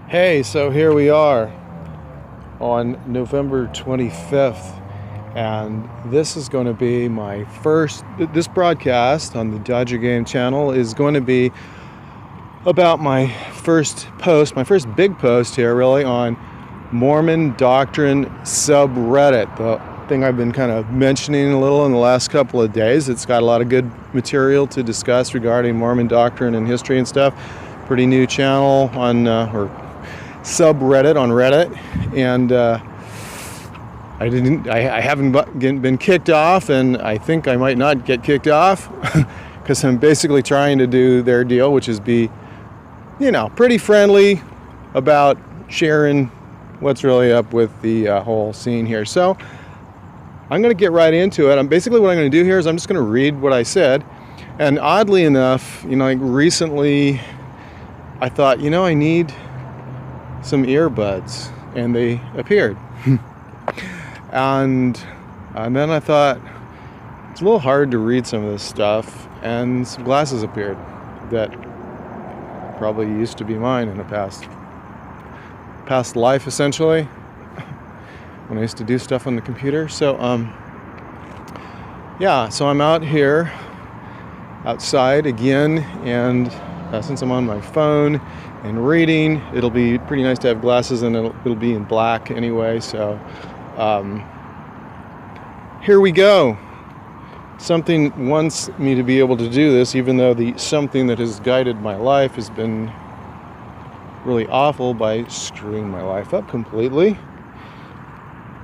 Hey, so here we are on November 25th, and this is going to be my this broadcast on the Dodger Game channel is going to be about my first big post here really on Mormon Doctrine subreddit, the thing I've been kind of mentioning a little in the last couple of days. It's got a lot of good material to discuss regarding Mormon doctrine and history and stuff. Pretty new channel on, or subreddit on Reddit, and I haven't been kicked off, and I think I might not get kicked off because I'm basically trying to do their deal, which is be, pretty friendly about sharing what's really up with the whole scene here. So I'm going to get right into it. Basically what I'm going to do here is I'm just going to read what I said, and oddly enough, recently I thought, I need some earbuds, and they appeared. and then I thought, it's a little hard to read some of this stuff, and some glasses appeared that probably used to be mine in a past life, essentially, when I used to do stuff on the computer. So so I'm out here outside again, and since I'm on my phone and reading, it'll be pretty nice to have glasses, and it'll be in black anyway. So here we go. Something wants me to be able to do this, even though something that has guided my life has been really awful by screwing my life up completely.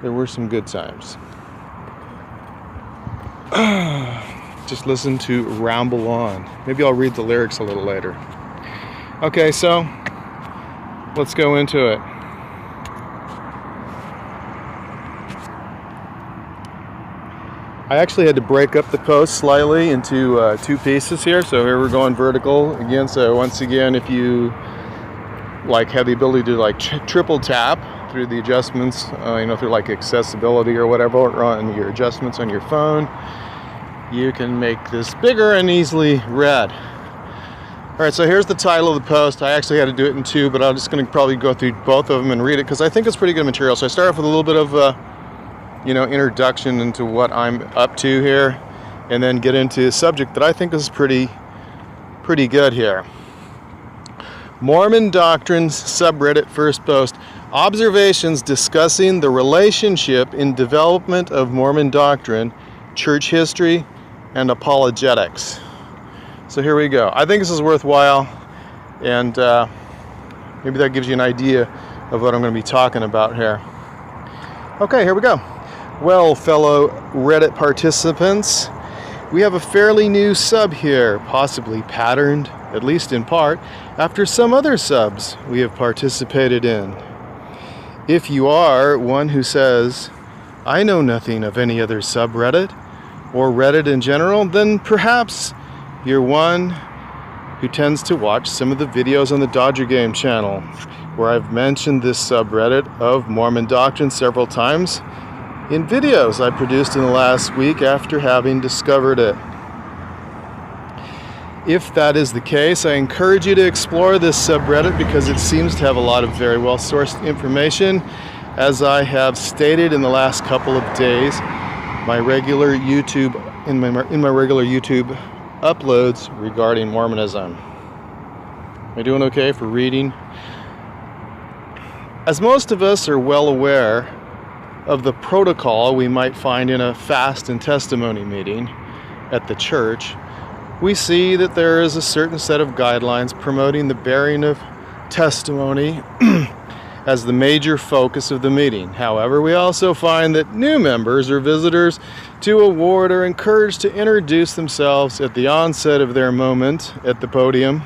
There were some good times. Just listen to ramble on. Maybe I'll read the lyrics a little later. Okay, so let's go into it. I actually had to break up the post slightly into two pieces here. So here we're going vertical again. So once again, if you have the ability to triple tap through the adjustments, through accessibility or whatever, or on your adjustments on your phone, you can make this bigger and easily read. All right, so here's the title of the post. I actually had to do it in two, but I'm just going to probably go through both of them and read it because I think it's pretty good material. So I start off with a little bit of, introduction into what I'm up to here, and then get into a subject that I think is pretty good here. Mormon Doctrines subreddit first post. Observations discussing the relationship in development of Mormon doctrine, church history, and apologetics. So here we go. I think this is worthwhile, and maybe that gives you an idea of what I'm going to be talking about here. Okay, here we go. Well, fellow Reddit participants, we have a fairly new sub here, possibly patterned, at least in part, after some other subs we have participated in. If you are one who says, I know nothing of any other subreddit, or Reddit in general, then perhaps you're one who tends to watch some of the videos on the Dodger Game channel, where I've mentioned this subreddit of Mormon doctrine several times in videos I produced in the last week after having discovered it. If that is the case, I encourage you to explore this subreddit because it seems to have a lot of very well-sourced information. As I have stated in the last couple of days, my regular YouTube uploads regarding Mormonism. Am I doing okay for reading? As most of us are well aware of the protocol we might find in a fast and testimony meeting at the church, we see that there is a certain set of guidelines promoting the bearing of testimony as the major focus of the meeting. However, we also find that new members or visitors to a ward are encouraged to introduce themselves at the onset of their moment at the podium.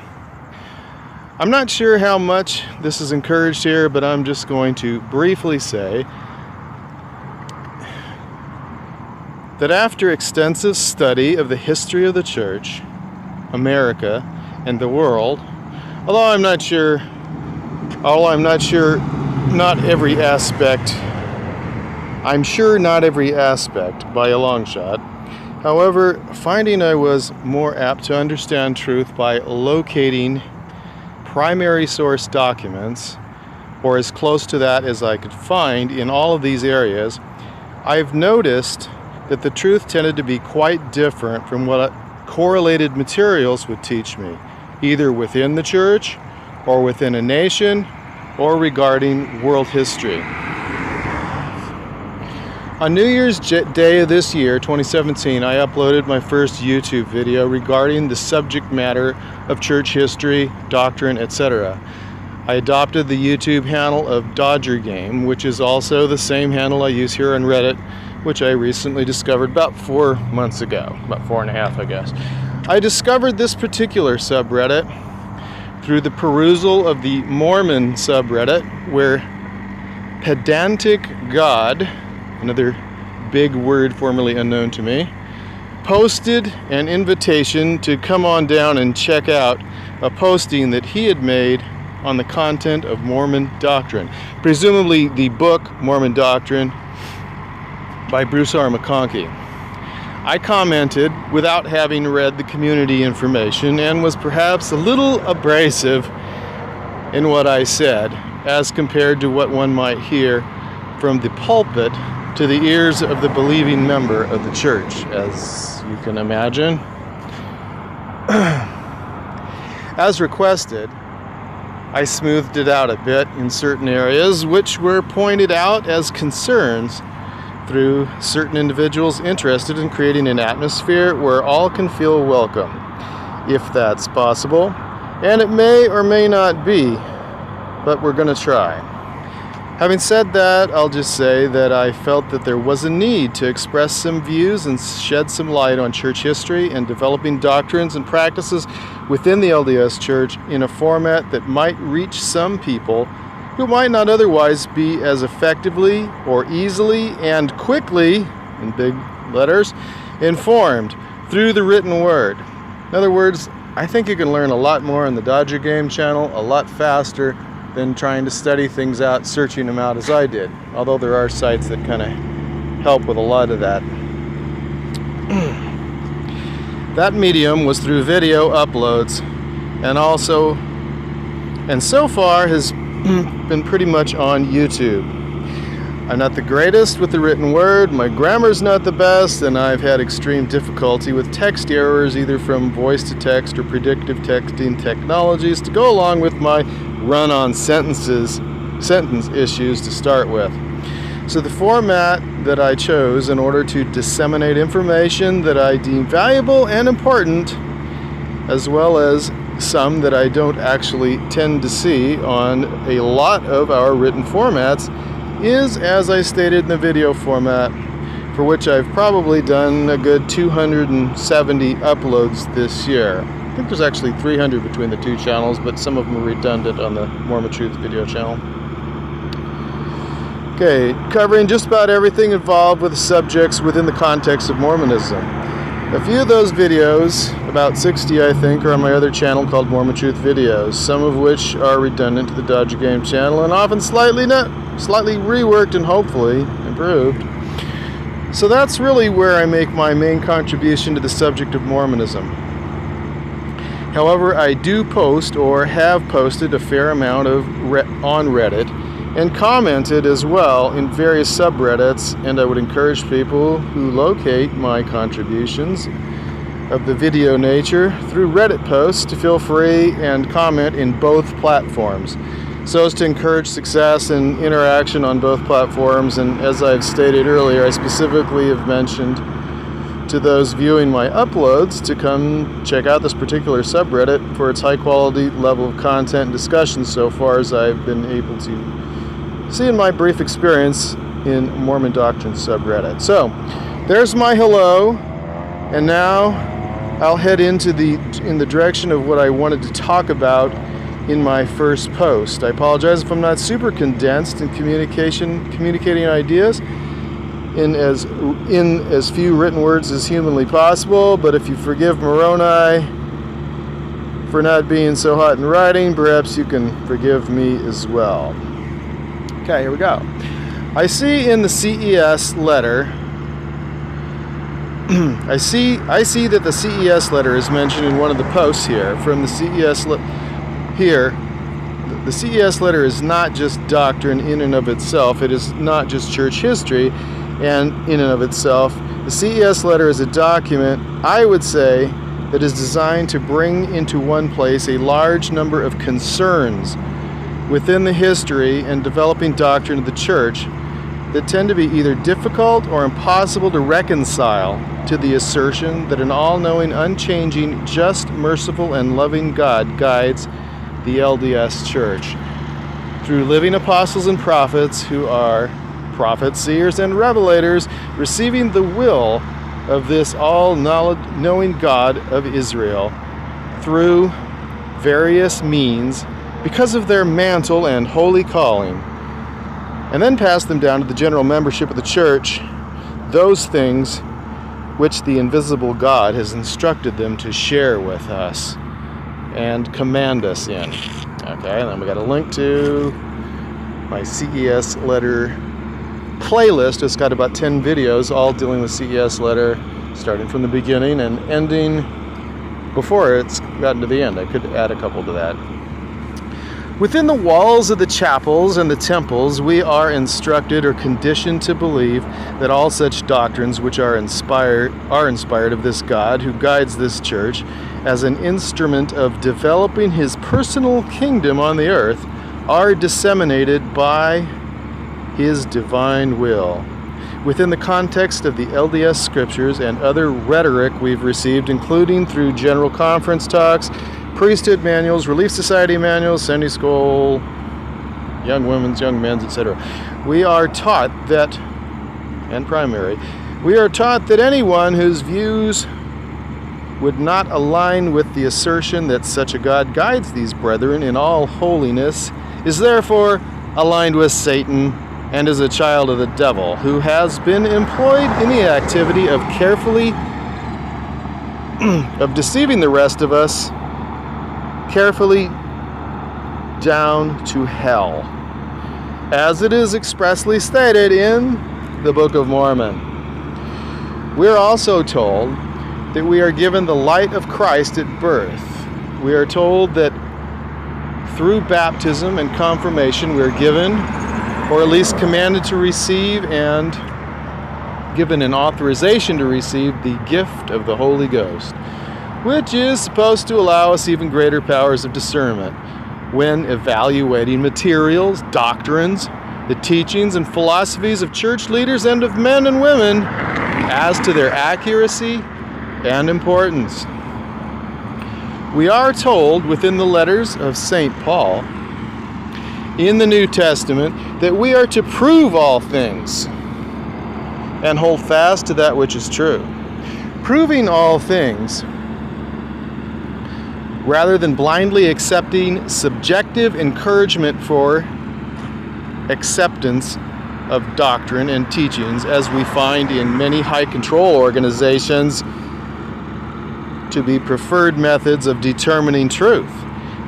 I'm not sure how much this is encouraged here, but I'm just going to briefly say that after extensive study of the history of the church, America, and the world, although I'm not sure not every aspect by a long shot. However, finding I was more apt to understand truth by locating primary source documents or as close to that as I could find in all of these areas, I've noticed that the truth tended to be quite different from what correlated materials would teach me, either within the church or within a nation or regarding world history. On New Year's Day of this year, 2017, I uploaded my first YouTube video regarding the subject matter of church history, doctrine, etc. I adopted the YouTube handle of Dodger Game, which is also the same handle I use here on Reddit, which I recently discovered about 4 months ago, about 4.5, I guess. I discovered this particular subreddit through the perusal of the Mormon subreddit, where Pedantic God, another big word formerly unknown to me, posted an invitation to come on down and check out a posting that he had made on the content of Mormon Doctrine, presumably the book Mormon Doctrine by Bruce R. McConkie. I commented without having read the community information and was perhaps a little abrasive in what I said as compared to what one might hear from the pulpit to the ears of the believing member of the church, as you can imagine. As requested, I smoothed it out a bit in certain areas which were pointed out as concerns through certain individuals interested in creating an atmosphere where all can feel welcome, if that's possible. And it may or may not be, but we're going to try. Having said that, I'll just say that I felt that there was a need to express some views and shed some light on church history and developing doctrines and practices within the LDS Church in a format that might reach some people who might not otherwise be as effectively or easily and quickly, in big letters, informed through the written word. In other words, I think you can learn a lot more on the Dodger Game channel a lot faster than trying to study things out, searching them out as I did. Although there are sites that kind of help with a lot of that. That medium was through video uploads, and so far has been pretty much on YouTube. I'm not the greatest with the written word, my grammar's not the best, and I've had extreme difficulty with text errors either from voice to text or predictive texting technologies to go along with my run-on sentence issues to start with. So the format that I chose in order to disseminate information that I deem valuable and important, as well as some that I don't actually tend to see on a lot of our written formats, is, as I stated in the video format, for which I've probably done a good 270 uploads this year. I think there's actually 300 between the two channels, but some of them are redundant on the Mormon Truth video channel. Okay, covering just about everything involved with the subjects within the context of Mormonism. A few of those videos, about 60 I think, are on my other channel called Mormon Truth Videos, some of which are redundant to the Dodger Game channel and often slightly reworked and hopefully improved. So that's really where I make my main contribution to the subject of Mormonism. However, I do post or have posted a fair amount on Reddit and commented as well in various subreddits, and I would encourage people who locate my contributions of the video nature through Reddit posts to feel free and comment in both platforms, so as to encourage success and interaction on both platforms. And as I've stated earlier, I specifically have mentioned to those viewing my uploads to come check out this particular subreddit for its high quality level of content and discussion so far as I've been able to see in my brief experience in Mormon Doctrine subreddit. So there's my hello, and now I'll head in the direction of what I wanted to talk about in my first post. I apologize if I'm not super condensed in communicating ideas in as few written words as humanly possible, but if you forgive Moroni for not being so hot in writing, perhaps you can forgive me as well. Okay, here we go. I see in the CES letter, I see that the CES letter is mentioned in one of the posts here from the CES here. the CES letter is not just doctrine in and of itself. It is not just church history and in and of itself. The CES letter is a document, I would say, that is designed to bring into one place a large number of concerns within the history and developing doctrine of the church that tend to be either difficult or impossible to reconcile to the assertion that an all-knowing, unchanging, just, merciful, and loving God guides the LDS Church through living apostles and prophets who are prophets, seers, and revelators, receiving the will of this all-knowing God of Israel through various means because of their mantle and holy calling, and then pass them down to the general membership of the church, those things which the invisible God has instructed them to share with us and command us in. Okay, and then we got a link to my CES letter playlist. It's got about 10 videos all dealing with CES letter, starting from the beginning and ending before it's gotten to the end. I could add a couple to that. Within the walls of the chapels and the temples, we are instructed or conditioned to believe that all such doctrines which are inspired of this God who guides this church as an instrument of developing his personal kingdom on the earth are disseminated by his divine will. Within the context of the LDS scriptures and other rhetoric we've received, including through general conference talks, priesthood manuals, Relief Society manuals, Sunday school, young women's, young men's, etc. We are taught that, and primary, we are taught that anyone whose views would not align with the assertion that such a God guides these brethren in all holiness is therefore aligned with Satan and is a child of the devil, who has been employed in the activity of deceiving the rest of us carefully down to hell, as it is expressly stated in the Book of Mormon. We are also told that we are given the light of Christ at birth. We are told that through baptism and confirmation we are given, or at least commanded to receive and given an authorization to receive, the gift of the Holy Ghost, which is supposed to allow us even greater powers of discernment when evaluating materials, doctrines, the teachings and philosophies of church leaders and of men and women as to their accuracy and importance. We are told within the letters of St. Paul in the New Testament that we are to prove all things and hold fast to that which is true. Proving all things, rather than blindly accepting subjective encouragement for acceptance of doctrine and teachings, as we find in many high control organizations to be preferred methods of determining truth,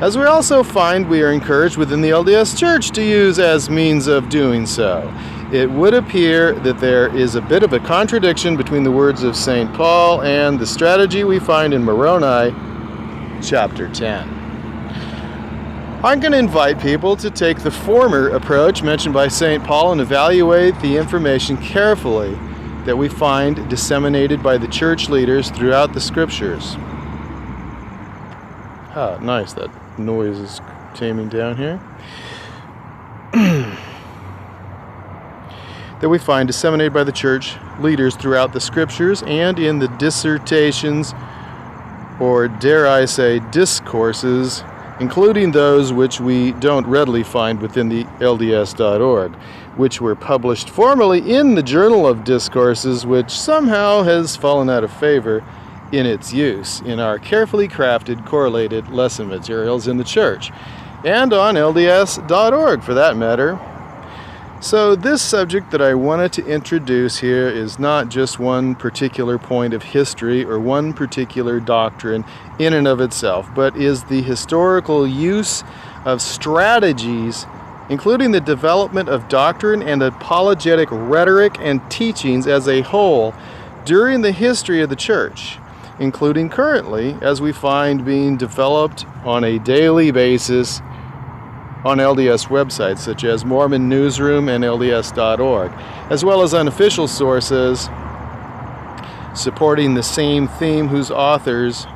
as we also find we are encouraged within the LDS Church to use as means of doing so. It would appear that there is a bit of a contradiction between the words of St. Paul and the strategy we find in Moroni chapter 10. I'm going to invite people to take the former approach mentioned by St. Paul and evaluate the information carefully that we find disseminated by the church leaders throughout the scriptures. Ah, nice, that noise is taming down here. That we find disseminated by the church leaders throughout the scriptures and in the dissertations, or dare I say discourses, including those which we don't readily find within the LDS.org, which were published formerly in the Journal of Discourses, which somehow has fallen out of favor in its use in our carefully crafted correlated lesson materials in the church, and on LDS.org for that matter. So this subject that I wanted to introduce here is not just one particular point of history or one particular doctrine in and of itself, but is the historical use of strategies, including the development of doctrine and apologetic rhetoric and teachings as a whole during the history of the church, including currently, as we find being developed on a daily basis on LDS websites such as Mormon Newsroom and LDS.org, as well as unofficial sources supporting the same theme whose authors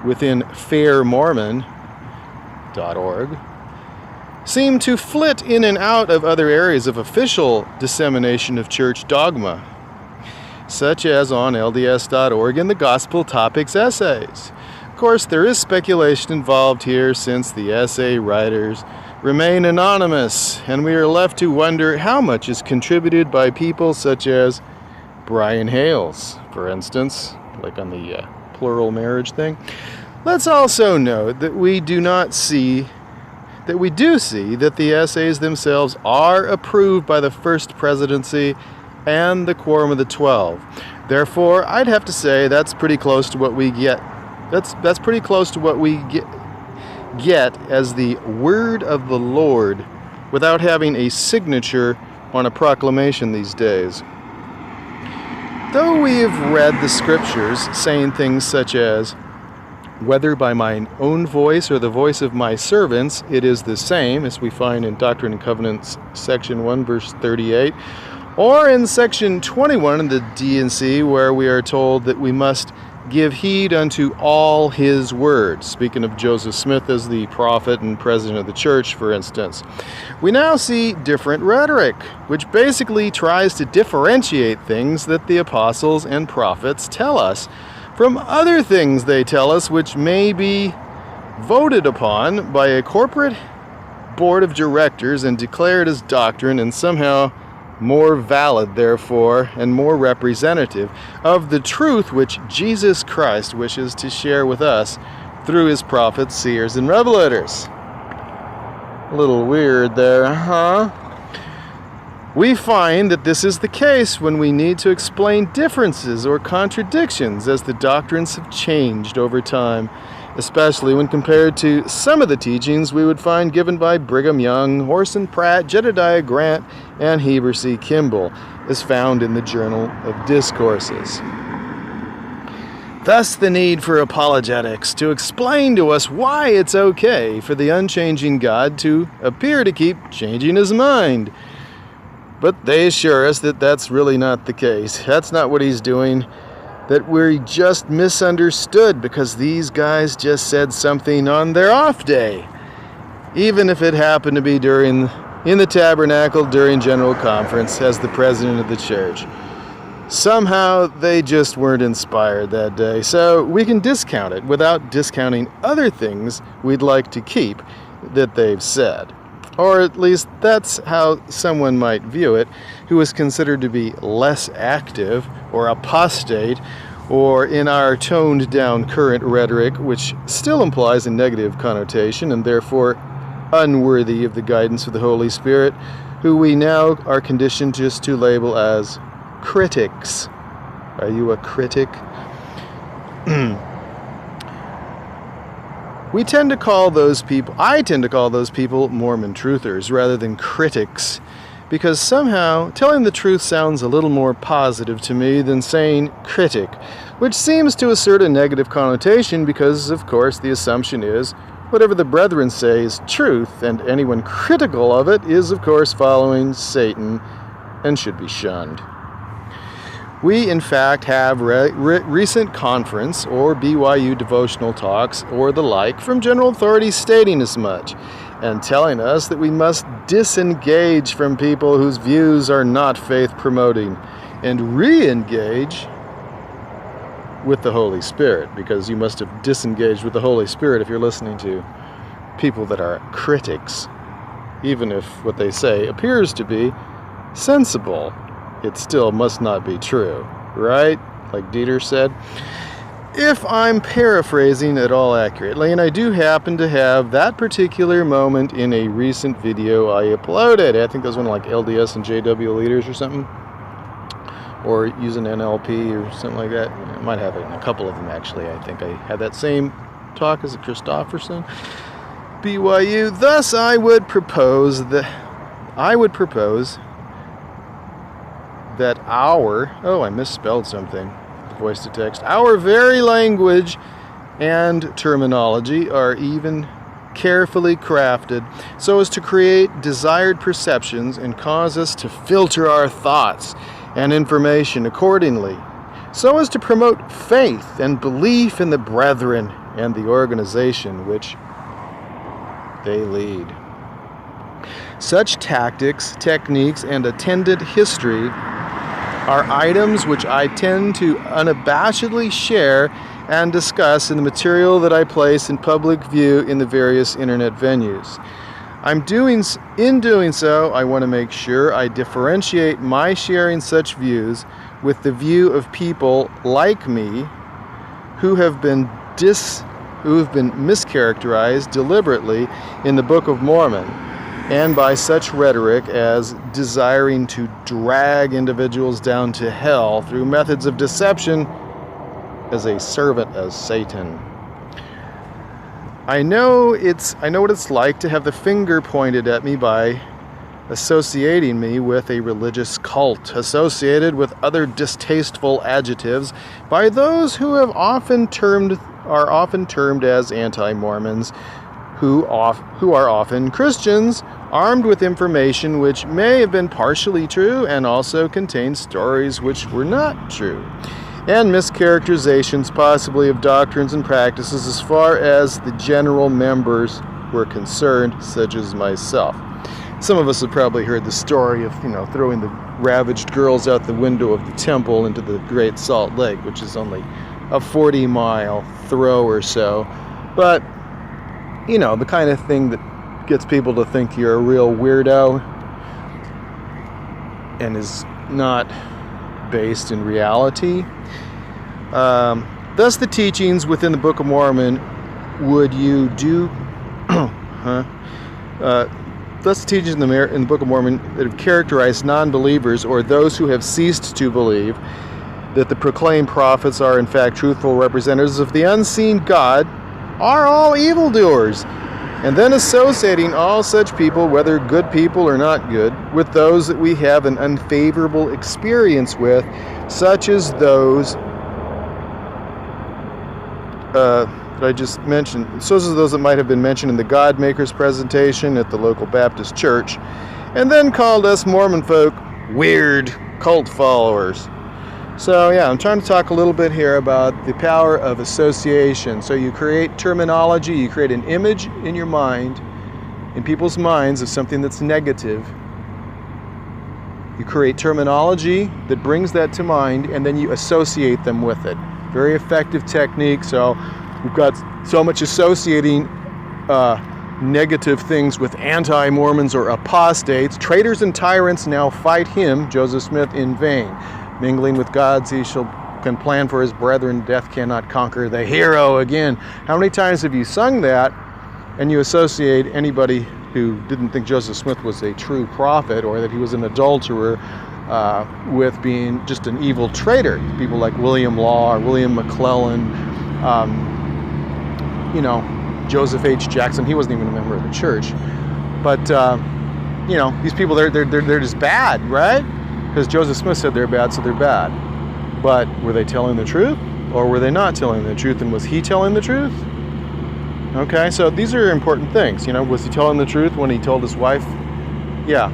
within fairmormon.org seem to flit in and out of other areas of official dissemination of church dogma, such as on LDS.org in the Gospel Topics essays. Of course, there is speculation involved here since the essay writers remain anonymous, and we are left to wonder how much is contributed by people such as Brian Hales, for instance, like on the plural marriage thing. Let's also note that we do see that the essays themselves are approved by the First Presidency and the Quorum of the 12. Therefore, I'd have to say that's pretty close to what we get. That's pretty close to what we get as the word of the Lord without having a signature on a proclamation these days. Though we have read the scriptures saying things such as, whether by mine own voice or the voice of my servants, it is the same, as we find in Doctrine and Covenants, section 1, verse 38, or in section 21 of the D&C, where we are told that we must give heed unto all his words, speaking of Joseph Smith as the prophet and president of the church, for instance. We now see different rhetoric, which basically tries to differentiate things that the apostles and prophets tell us from other things they tell us, which may be voted upon by a corporate board of directors and declared as doctrine, and somehow more valid, therefore, and more representative of the truth which Jesus Christ wishes to share with us through his prophets, seers, and revelators. A little weird there, huh? We find that this is the case when we need to explain differences or contradictions as the doctrines have changed over time, especially when compared to some of the teachings we would find given by Brigham Young, Orson Pratt, Jedediah Grant, and Heber C. Kimball, as found in the Journal of Discourses. Thus the need for apologetics to explain to us why it's okay for the unchanging God to appear to keep changing his mind. But they assure us that that's really not the case. That's not what he's doing. That we're just misunderstood because these guys just said something on their off day, even if it happened to be in the tabernacle during General Conference as the president of the church. Somehow they just weren't inspired that day, so we can discount it without discounting other things we'd like to keep that they've said. Or at least that's how someone might view it, who is considered to be less active or apostate, or in our toned-down current rhetoric, which still implies a negative connotation and therefore unworthy of the guidance of the Holy Spirit, who we now are conditioned just to label as critics. Are you a critic? I tend to call those people Mormon truthers rather than critics, because somehow telling the truth sounds a little more positive to me than saying critic, which seems to assert a negative connotation because, of course, the assumption is whatever the brethren say is truth, and anyone critical of it is, of course, following Satan and should be shunned. We, in fact, have recent conference or BYU devotional talks or the like from general authorities stating as much and telling us that we must disengage from people whose views are not faith-promoting and re-engage with the Holy Spirit, because you must have disengaged with the Holy Spirit if you're listening to people that are critics. Even if what they say appears to be sensible, it still must not be true, right? Like Dieter said. If I'm paraphrasing at all accurately, and I do happen to have that particular moment in a recent video I uploaded. I think that was one of like LDS and JW leaders or something. Or using NLP or something like that. I might have it in a couple of them, actually. I think I had that same talk as a Christofferson. BYU. Thus, I would propose that I misspelled something, voice to text, our very language and terminology are even carefully crafted so as to create desired perceptions and cause us to filter our thoughts and information accordingly, so as to promote faith and belief in the brethren and the organization which they lead. Such tactics, techniques, and attendant history are items which I tend to unabashedly share and discuss in the material that I place in public view in the various internet venues. In doing so, I want to make sure I differentiate my sharing such views with the view of people like me who have been mischaracterized deliberately in the Book of Mormon, and by such rhetoric as desiring to drag individuals down to hell through methods of deception as a servant of Satan. I know what it's like to have the finger pointed at me by associating me with a religious cult, associated with other distasteful adjectives by those who are often termed as anti-Mormons, who are often Christians, armed with information which may have been partially true and also contained stories which were not true, and mischaracterizations possibly of doctrines and practices as far as the general members were concerned, such as myself. Some of us have probably heard the story of, throwing the ravaged girls out the window of the temple into the Great Salt Lake, which is only a 40-mile throw or so. But, the kind of thing that gets people to think you're a real weirdo and is not based in reality. Thus the teachings within the Book of Mormon Thus the teachings in the Book of Mormon that have characterized non-believers or those who have ceased to believe that the proclaimed prophets are in fact truthful representatives of the unseen God are all evildoers, and then associating all such people, whether good people or not good, with those that we have an unfavorable experience with, such as those that I just mentioned, such as those that might have been mentioned in the God Maker's presentation at the local Baptist church, and then called us Mormon folk weird cult followers. So yeah, I'm trying to talk a little bit here about the power of association. So you create terminology, you create an image in your mind, in people's minds, of something that's negative. You create terminology that brings that to mind, and then you associate them with it. Very effective technique. So we've got so much associating negative things with anti-Mormons or apostates. Traitors and tyrants now fight him, Joseph Smith, in vain. Mingling with gods, he can plan for his brethren. Death cannot conquer the hero again. How many times have you sung that and you associate anybody who didn't think Joseph Smith was a true prophet or that he was an adulterer with being just an evil traitor? People like William Law or William McClellan, Joseph H. Jackson. He wasn't even a member of the church. But, these people, they're just bad, right? Because Joseph Smith said they're bad, so they're bad. But were they telling the truth, or were they not telling the truth? And was he telling the truth? Okay, so these are important things. Was he telling the truth when he told his wife, "Yeah,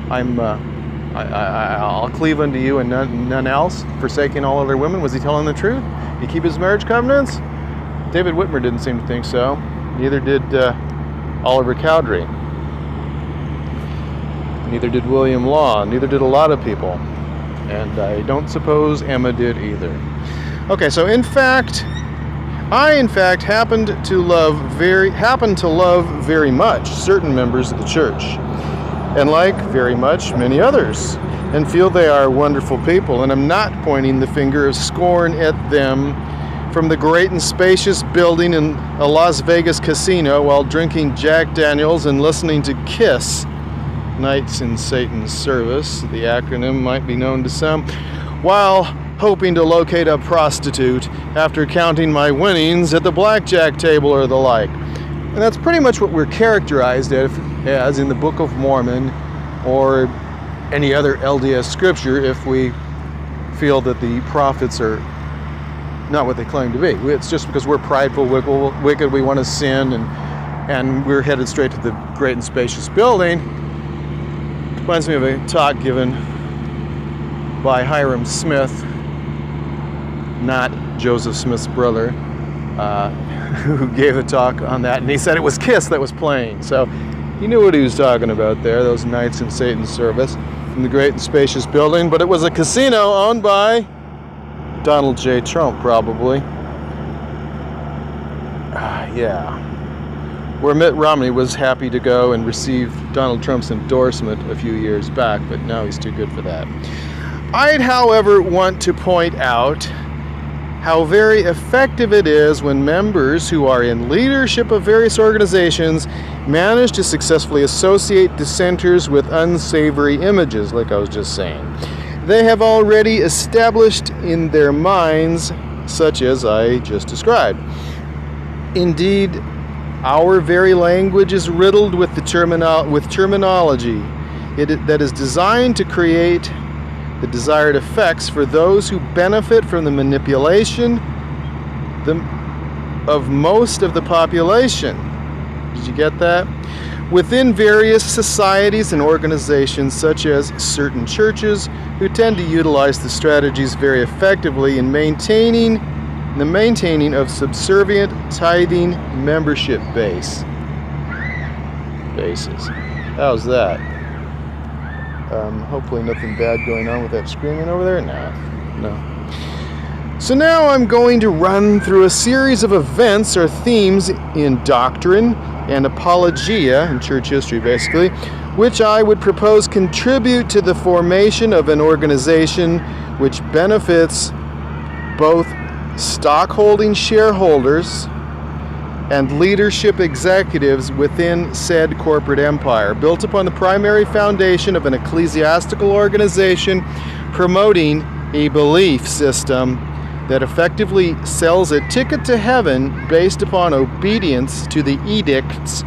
I'll cleave unto you and none else, forsaking all other women"? Was he telling the truth? Did he keep his marriage covenants? David Whitmer didn't seem to think so. Neither did Oliver Cowdery. Neither did William Law. Neither did a lot of people. And I don't suppose Emma did either. Okay, so I happen to love very much certain members of the church, and like very much many others, and feel they are wonderful people, and I'm not pointing the finger of scorn at them from the great and spacious building in a Las Vegas casino while drinking Jack Daniels and listening to Kiss, Knights in Satan's Service, the acronym might be known to some, while hoping to locate a prostitute after counting my winnings at the blackjack table or the like. And that's pretty much what we're characterized as in the Book of Mormon or any other LDS scripture if we feel that the prophets are not what they claim to be. It's just because we're prideful, wicked, we want to sin and and we're headed straight to the great and spacious building. Reminds me of a talk given by Hiram Smith, not Joseph Smith's brother, who gave a talk on that, and he said it was Kiss that was playing. So he knew what he was talking about there, those knights in Satan's service in the great and spacious building. But it was a casino owned by Donald J. Trump, probably. Yeah. Where Mitt Romney was happy to go and receive Donald Trump's endorsement a few years back, but now he's too good for that. I'd, however, want to point out how very effective it is when members who are in leadership of various organizations manage to successfully associate dissenters with unsavory images, like I was just saying. They have already established in their minds, such as I just described. Indeed, our very language is riddled with terminology that is designed to create the desired effects for those who benefit from the manipulation of most of the population. Did you get that? Within various societies and organizations, such as certain churches, who tend to utilize the strategies very effectively in maintaining of subservient tithing membership bases. How's that? Hopefully nothing bad going on with that screaming over there? No. So now I'm going to run through a series of events or themes in doctrine and apologia, in church history basically, which I would propose contribute to the formation of an organization which benefits both stockholding shareholders and leadership executives within said corporate empire, built upon the primary foundation of an ecclesiastical organization promoting a belief system that effectively sells a ticket to heaven based upon obedience to the edicts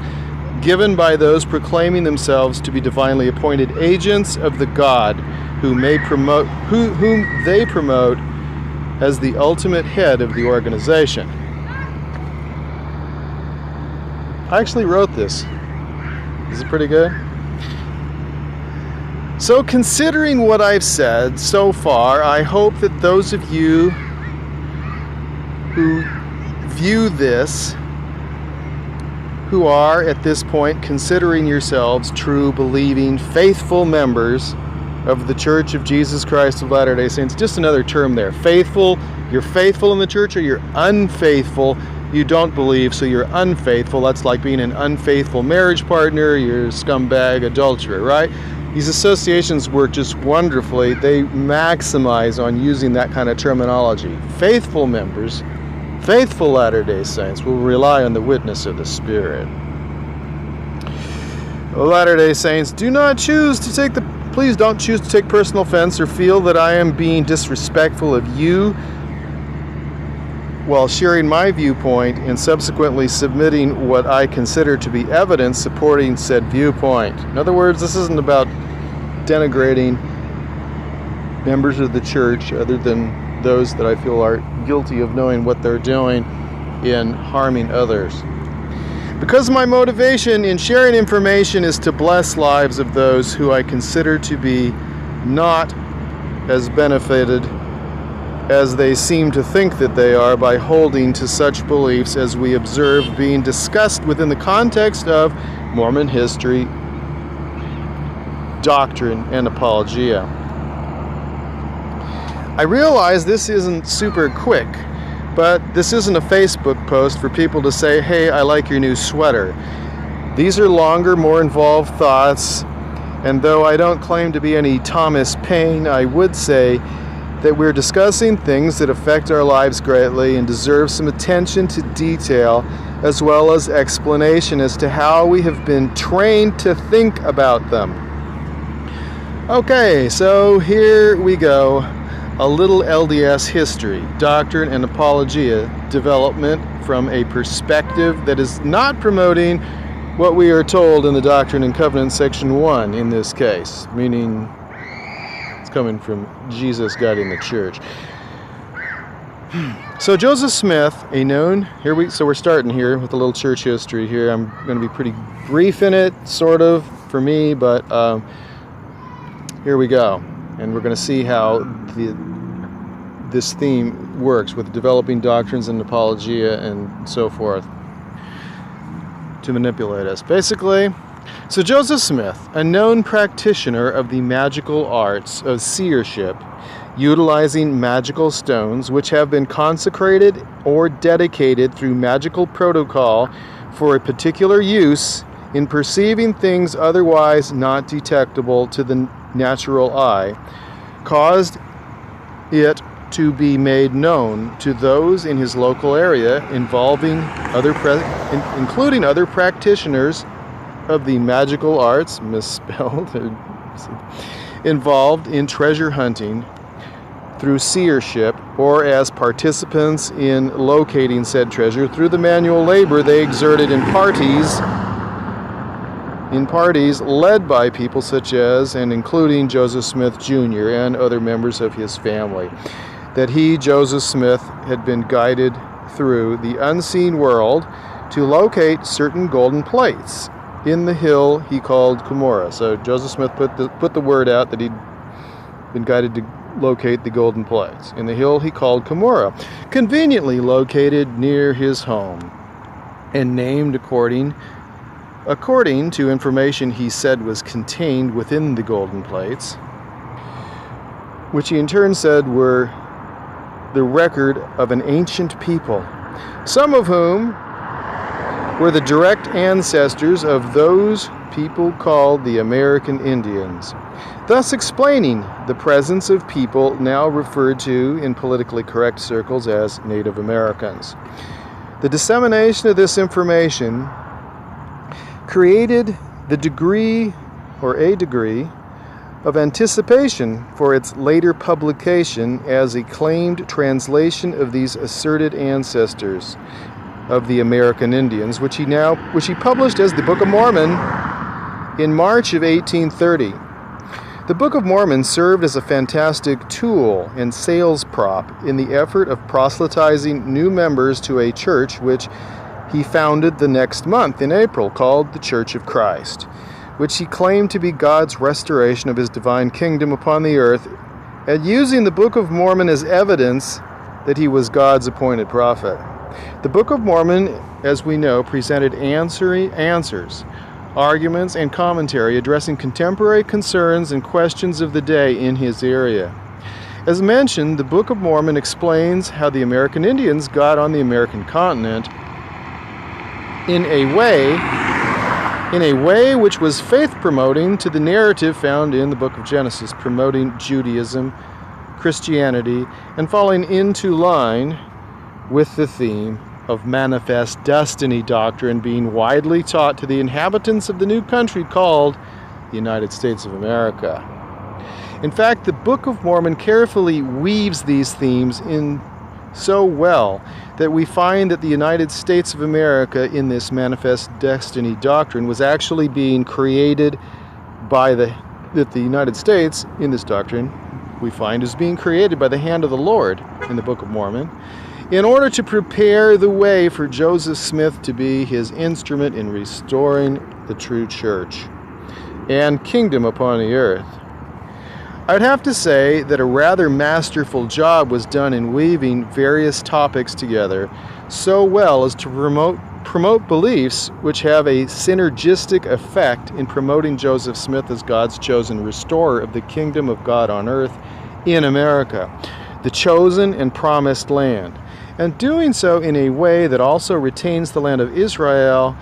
given by those proclaiming themselves to be divinely appointed agents of the God whom they promote as the ultimate head of the organization. I actually wrote this. Is it pretty good? So, considering what I've said so far, I hope that those of you who view this, who are at this point considering yourselves true, believing, faithful members of the Church of Jesus Christ of Latter-day Saints, just another term there, faithful, you're faithful in the church, or you're unfaithful, you don't believe, so you're unfaithful. That's like being an unfaithful marriage partner, you're a scumbag adulterer, right? These associations work just wonderfully. They maximize on using that kind of terminology. Faithful members, faithful Latter-day Saints will rely on the witness of the Spirit. Latter-day Saints, please don't choose to take personal offense or feel that I am being disrespectful of you while sharing my viewpoint and subsequently submitting what I consider to be evidence supporting said viewpoint. In other words, this isn't about denigrating members of the church other than those that I feel are guilty of knowing what they're doing in harming others. Because my motivation in sharing information is to bless lives of those who I consider to be not as benefited as they seem to think that they are by holding to such beliefs as we observe being discussed within the context of Mormon history, doctrine, and apologia. I realize this isn't super quick, but this isn't a Facebook post for people to say, hey, I like your new sweater. These are longer, more involved thoughts, and though I don't claim to be any Thomas Paine, I would say that we're discussing things that affect our lives greatly and deserve some attention to detail as well as explanation as to how we have been trained to think about them. Okay, so here we go. A little LDS history, doctrine and apologia development from a perspective that is not promoting what we are told in the Doctrine and Covenants section 1 in this case, meaning it's coming from Jesus guiding the church. So Joseph Smith, so we're starting here with a little church history here. I'm going to be pretty brief in it, sort of, for me, but here we go. And we're going to see how this theme works with developing doctrines and apologia and so forth to manipulate us. Basically, so Joseph Smith, a known practitioner of the magical arts of seership, utilizing magical stones which have been consecrated or dedicated through magical protocol for a particular use in perceiving things otherwise not detectable to the natural eye, caused it to be made known to those in his local area, including other practitioners of the magical arts, misspelled, involved in treasure hunting through seership, or as participants in locating said treasure through the manual labor they exerted in parties led by people such as and including Joseph Smith Jr. and other members of his family, that he, Joseph Smith, had been guided through the unseen world to locate certain golden plates in the hill he called Cumorah. So Joseph Smith put the word out that he'd been guided to locate the golden plates in the hill he called Cumorah, conveniently located near his home, and named according to information he said was contained within the golden plates, which he in turn said were the record of an ancient people, some of whom were the direct ancestors of those people called the American Indians, thus explaining the presence of people now referred to in politically correct circles as Native Americans. The dissemination of this information created a degree of anticipation for its later publication as a claimed translation of these asserted ancestors of the American Indians, which he published as the Book of Mormon in March of 1830. The Book of Mormon served as a fantastic tool and sales prop in the effort of proselytizing new members to a church which he founded the next month in April, called the Church of Christ, which he claimed to be God's restoration of his divine kingdom upon the earth, and using the Book of Mormon as evidence that he was God's appointed prophet. The Book of Mormon, as we know, presented answers, arguments, and commentary addressing contemporary concerns and questions of the day in his area. As mentioned, the Book of Mormon explains how the American Indians got on the American continent in a way which was faith-promoting to the narrative found in the Book of Genesis, promoting Judaism, Christianity, and falling into line with the theme of manifest destiny doctrine being widely taught to the inhabitants of the new country called the United States of America. In fact, the Book of Mormon carefully weaves these themes in so well that we find that the United States of America in this manifest destiny doctrine was actually being created that the United States in this doctrine we find is being created by the hand of the Lord in the Book of Mormon, in order to prepare the way for Joseph Smith to be his instrument in restoring the true church and kingdom upon the earth. I'd have to say that a rather masterful job was done in weaving various topics together so well as to promote beliefs which have a synergistic effect in promoting Joseph Smith as God's chosen restorer of the kingdom of God on earth in America, the chosen and promised land, and doing so in a way that also retains the land of Israel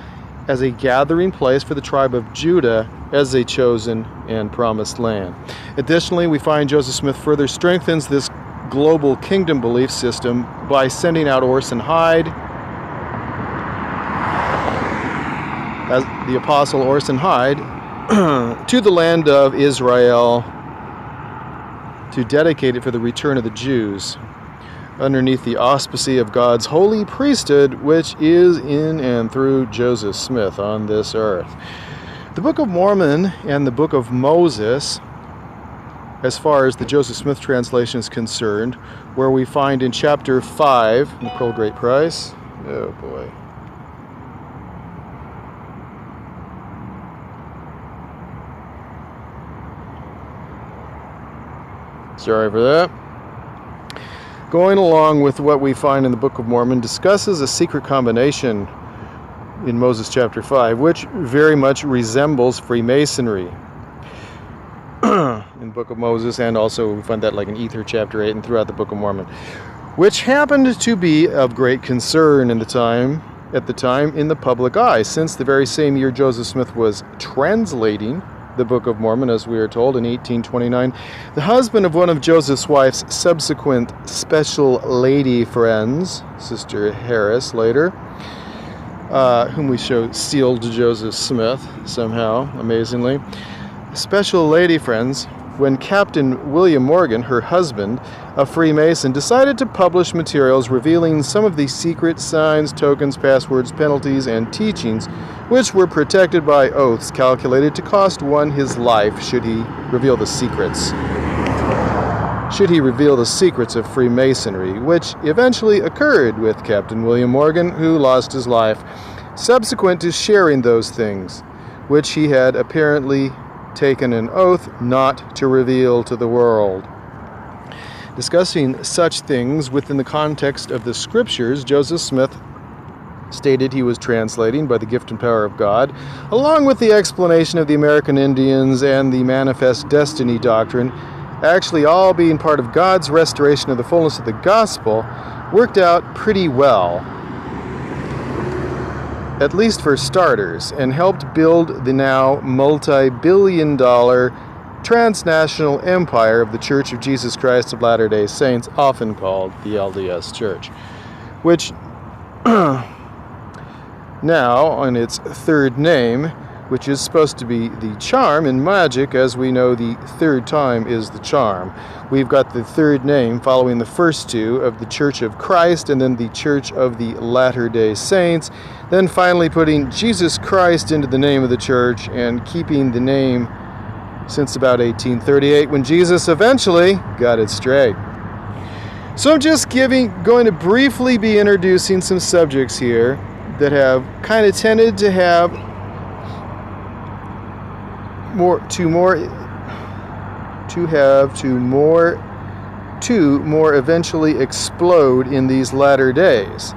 as a gathering place for the tribe of Judah as a chosen and promised land. Additionally, we find Joseph Smith further strengthens this global kingdom belief system by sending out Orson Hyde, as the apostle Orson Hyde, to the land of Israel to dedicate it for the return of the Jews, underneath the auspices of God's holy priesthood, which is in and through Joseph Smith on this earth. The Book of Mormon and the Book of Moses as far as the Joseph Smith translation is concerned, where we find in chapter 5, the Pearl of Great Price, oh boy. Sorry for that. Going along with what we find in the Book of Mormon, discusses a secret combination in Moses chapter 5, which very much resembles Freemasonry in the Book of Moses, and also we find that like in Ether chapter 8 and throughout the Book of Mormon, which happened to be of great concern at the time in the public eye, since the very same year Joseph Smith was translating the Book of Mormon, as we are told, in 1829, the husband of one of Joseph's wife's subsequent special lady friends, Sister Harris later, whom we show sealed to Joseph Smith somehow, amazingly. Special lady friends, when Captain William Morgan, her husband, a Freemason, decided to publish materials revealing some of the secret signs, tokens, passwords, penalties, and teachings which were protected by oaths calculated to cost one his life should he reveal the secrets. Of Freemasonry, which eventually occurred with Captain William Morgan, who lost his life subsequent to sharing those things, which he had apparently taken an oath not to reveal to the world. Discussing such things within the context of the Scriptures, Joseph Smith stated he was translating by the gift and power of God, along with the explanation of the American Indians and the Manifest Destiny doctrine, actually all being part of God's restoration of the fullness of the gospel, worked out pretty well, at least for starters, and helped build the now multi-billion-dollar transnational empire of the Church of Jesus Christ of Latter-day Saints, often called the LDS Church, which now, on its third name, which is supposed to be the charm in magic, as we know the third time is the charm. We've got the third name following the first two of the Church of Christ, and then the Church of the Latter-day Saints, then finally putting Jesus Christ into the name of the church and keeping the name since about 1838, when Jesus eventually got it straight. So I'm just going to briefly be introducing some subjects here that have kind of tended to have more eventually explode in these latter days,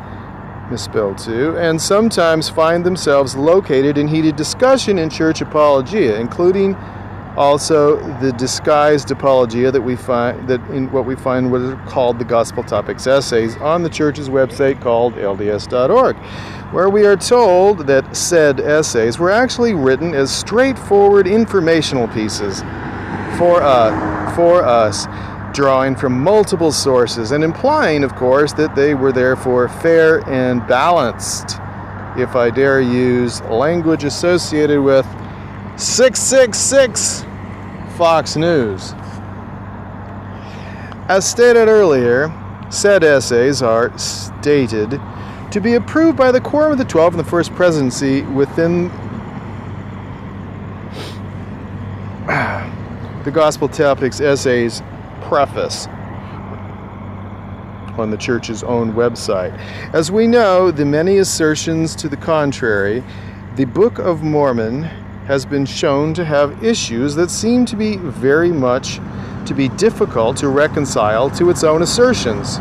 misspelled too, and sometimes find themselves located in heated discussion in church apologia, including also the disguised apologia that we find what are called the Gospel Topics essays on the church's website called LDS.org, where we are told that said essays were actually written as straightforward informational pieces for us, drawing from multiple sources and implying, of course, that they were therefore fair and balanced, if I dare use language associated with 666 Fox News. As stated earlier, said essays are stated to be approved by the Quorum of the 12 in the First Presidency within the Gospel Topics Essays preface on the church's own website. As we know, the many assertions to the contrary, the Book of Mormon has been shown to have issues that seem to be very much to be difficult to reconcile to its own assertions,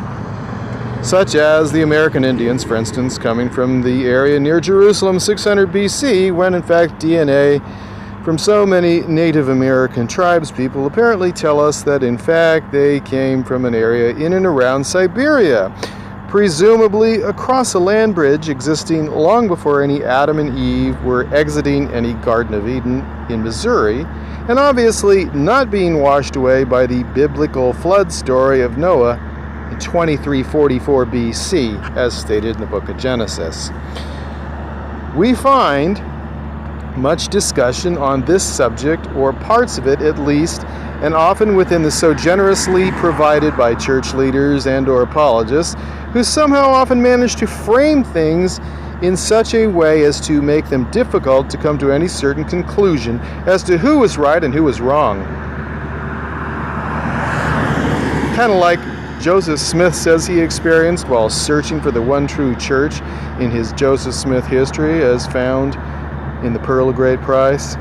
such as the American Indians, for instance, coming from the area near Jerusalem 600 BC, when in fact DNA from so many Native American tribes people apparently tell us that in fact they came from an area in and around Siberia, presumably across a land bridge existing long before any Adam and Eve were exiting any Garden of Eden in Missouri, and obviously not being washed away by the biblical flood story of Noah in 2344 BC, as stated in the book of Genesis. We find much discussion on this subject, or parts of it at least, and often within the so generously provided by church leaders and or apologists, who somehow often manage to frame things in such a way as to make them difficult to come to any certain conclusion as to who was right and who was wrong. kind of like Joseph Smith says he experienced while searching for the one true church in his Joseph Smith history as found in the Pearl of Great Price.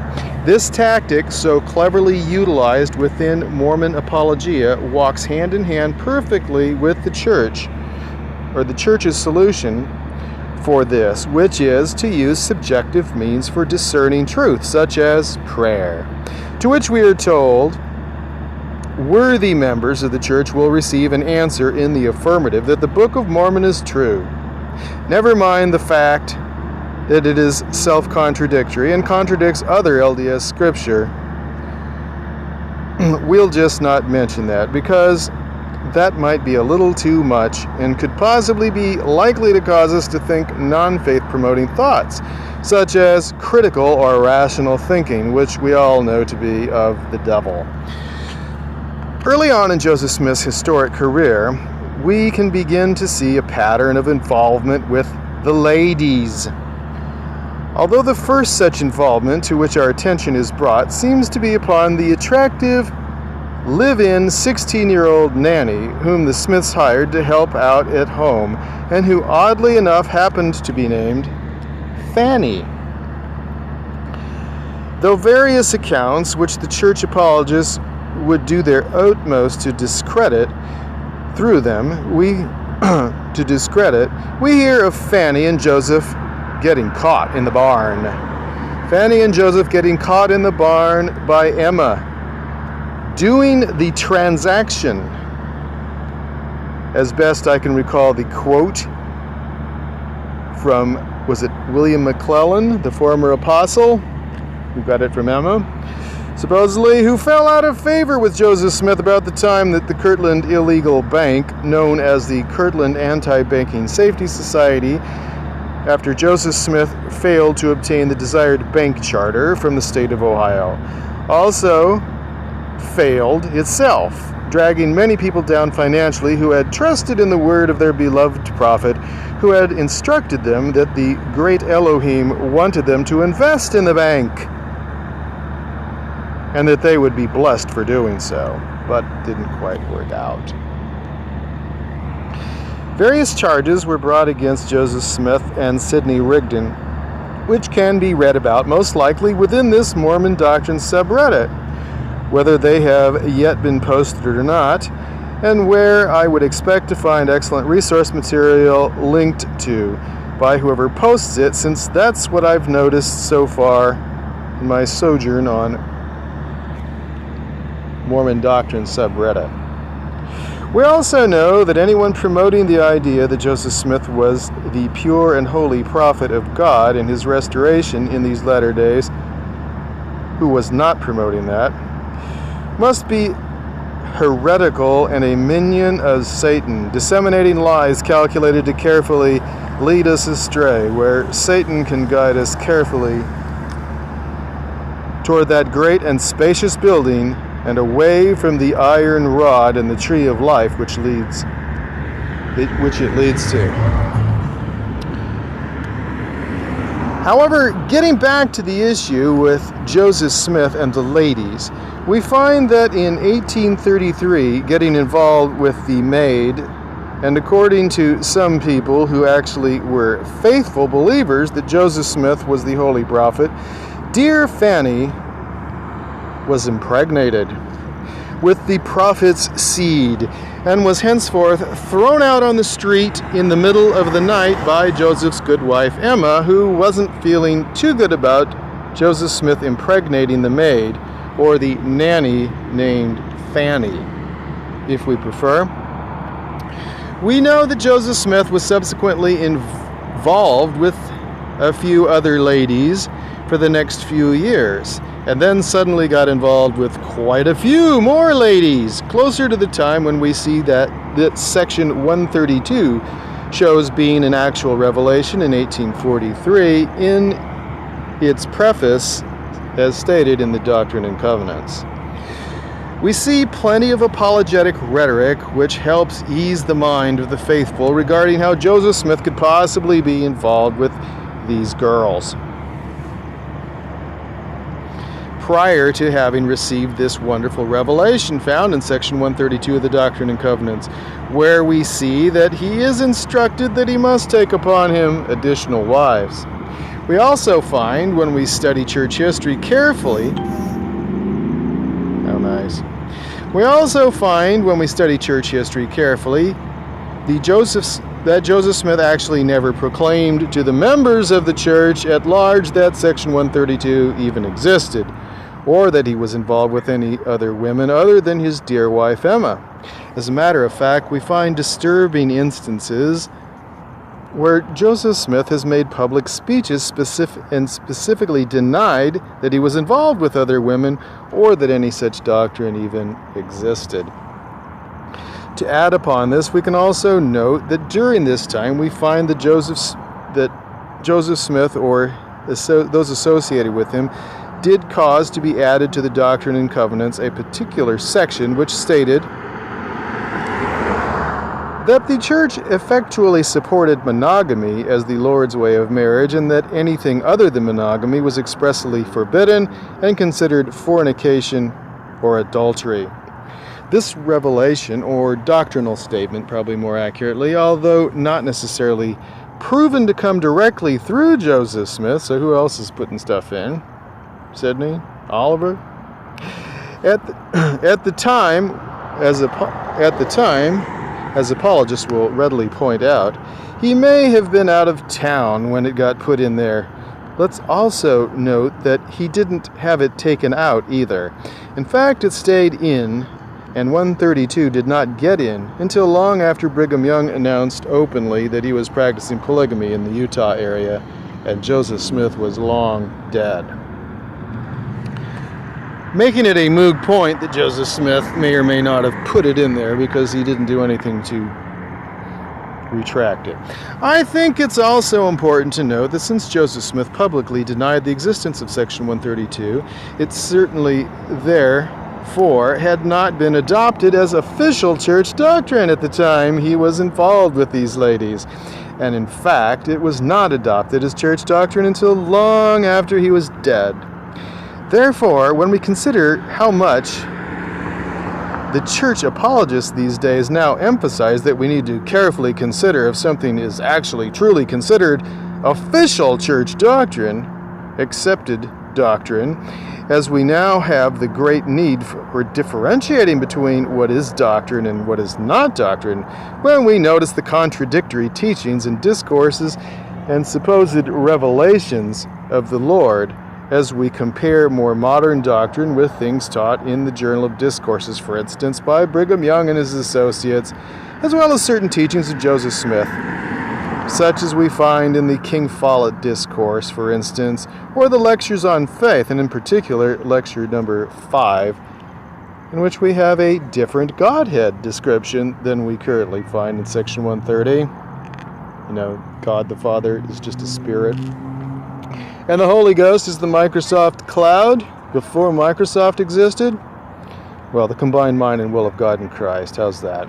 This tactic, so cleverly utilized within Mormon apologia, walks hand in hand perfectly with the church, or the church's solution for this, which is to use subjective means for discerning truth, such as prayer, to which we are told worthy members of the church will receive an answer in the affirmative that the Book of Mormon is true. Never mind the fact that it is self-contradictory and contradicts other LDS scripture. We'll just not mention that because that might be a little too much and could possibly be likely to cause us to think non-faith promoting thoughts, such as critical or rational thinking, which we all know to be of the devil. Early on in Joseph Smith's historic career, we can begin to see a pattern of involvement with the ladies. Although the first such involvement to which our attention is brought seems to be upon the attractive live-in 16-year-old nanny whom the Smiths hired to help out at home and who oddly enough happened to be named Fanny. Though various accounts which the church apologists would do their utmost to discredit through them, we hear of Fanny and Joseph getting caught in the barn. Fanny and Joseph getting caught in the barn by Emma, doing the transaction. As best I can recall the quote from, was it William McClellan, the former apostle? We got it from Emma. Supposedly, who fell out of favor with Joseph Smith about the time that the Kirtland illegal bank, known as the Kirtland Anti-Banking Safety Society, after Joseph Smith failed to obtain the desired bank charter from the state of Ohio, also failed itself, dragging many people down financially who had trusted in the word of their beloved prophet, who had instructed them that the great Elohim wanted them to invest in the bank, and that they would be blessed for doing so, but didn't quite work out. Various charges were brought against Joseph Smith and Sidney Rigdon, which can be read about most likely within this Mormon Doctrine subreddit, whether they have yet been posted or not, and where I would expect to find excellent resource material linked to by whoever posts it, since that's what I've noticed so far in my sojourn on Mormon Doctrine subreddit. We also know that anyone promoting the idea that Joseph Smith was the pure and holy prophet of God in his restoration in these latter days, who was not promoting that, must be heretical and a minion of Satan, disseminating lies calculated to carefully lead us astray, where Satan can guide us carefully toward that great and spacious building and away from the iron rod and the tree of life which it leads to. However, getting back to the issue with Joseph Smith and the ladies, we find that in 1833, getting involved with the maid, and according to some people who actually were faithful believers that Joseph Smith was the holy prophet, dear Fanny was impregnated with the prophet's seed and was henceforth thrown out on the street in the middle of the night by Joseph's good wife Emma, who wasn't feeling too good about Joseph Smith impregnating the maid, or the nanny named Fanny, if we prefer. We know that Joseph Smith was subsequently involved with a few other ladies for the next few years, and then suddenly got involved with quite a few more ladies, closer to the time when we see that section 132 shows being an actual revelation in 1843 in its preface as stated in the Doctrine and Covenants. We see plenty of apologetic rhetoric which helps ease the mind of the faithful regarding how Joseph Smith could possibly be involved with these girls. prior to having received this wonderful revelation found in section 132 of the Doctrine and Covenants, where we see that he is instructed that he must take upon him additional wives. We also find, when we study church history carefully, how nice. We also find, when we study church history carefully, that Joseph Smith actually never proclaimed to the members of the church at large that section 132 even existed, or that he was involved with any other women other than his dear wife Emma. As a matter of fact, we find disturbing instances where Joseph Smith has made public speeches specifically denied that he was involved with other women or that any such doctrine even existed. To add upon this, we can also note that during this time we find that Joseph Smith or those associated with him did cause to be added to the Doctrine and Covenants a particular section which stated that the church effectually supported monogamy as the Lord's way of marriage, and that anything other than monogamy was expressly forbidden and considered fornication or adultery. This revelation, or doctrinal statement probably more accurately, although not necessarily proven to come directly through Joseph Smith, so who else is putting stuff in? Sidney? Oliver? At the time, as apologists will readily point out, he may have been out of town when it got put in there. Let's also note that he didn't have it taken out either. In fact, it stayed in, and 132 did not get in until long after Brigham Young announced openly that he was practicing polygamy in the Utah area, and Joseph Smith was long dead. Making it a moot point that Joseph Smith may or may not have put it in there because he didn't do anything to retract it. I think it's also important to note that since Joseph Smith publicly denied the existence of section 132, it certainly therefore had not been adopted as official church doctrine at the time he was involved with these ladies. And in fact, it was not adopted as church doctrine until long after he was dead. Therefore, when we consider how much the church apologists these days now emphasize that we need to carefully consider if something is actually truly considered official church doctrine, accepted doctrine, as we now have the great need for differentiating between what is doctrine and what is not doctrine, when we notice the contradictory teachings and discourses and supposed revelations of the Lord, as we compare more modern doctrine with things taught in the Journal of Discourses, for instance, by Brigham Young and his associates, as well as certain teachings of Joseph Smith, such as we find in the King Follett Discourse, for instance, or the Lectures on Faith, and in particular, lecture number 5, in which we have a different Godhead description than we currently find in section 130. You know, God the Father is just a spirit. And the Holy Ghost is the Microsoft cloud before Microsoft existed? Well, the combined mind and will of God in Christ. How's that?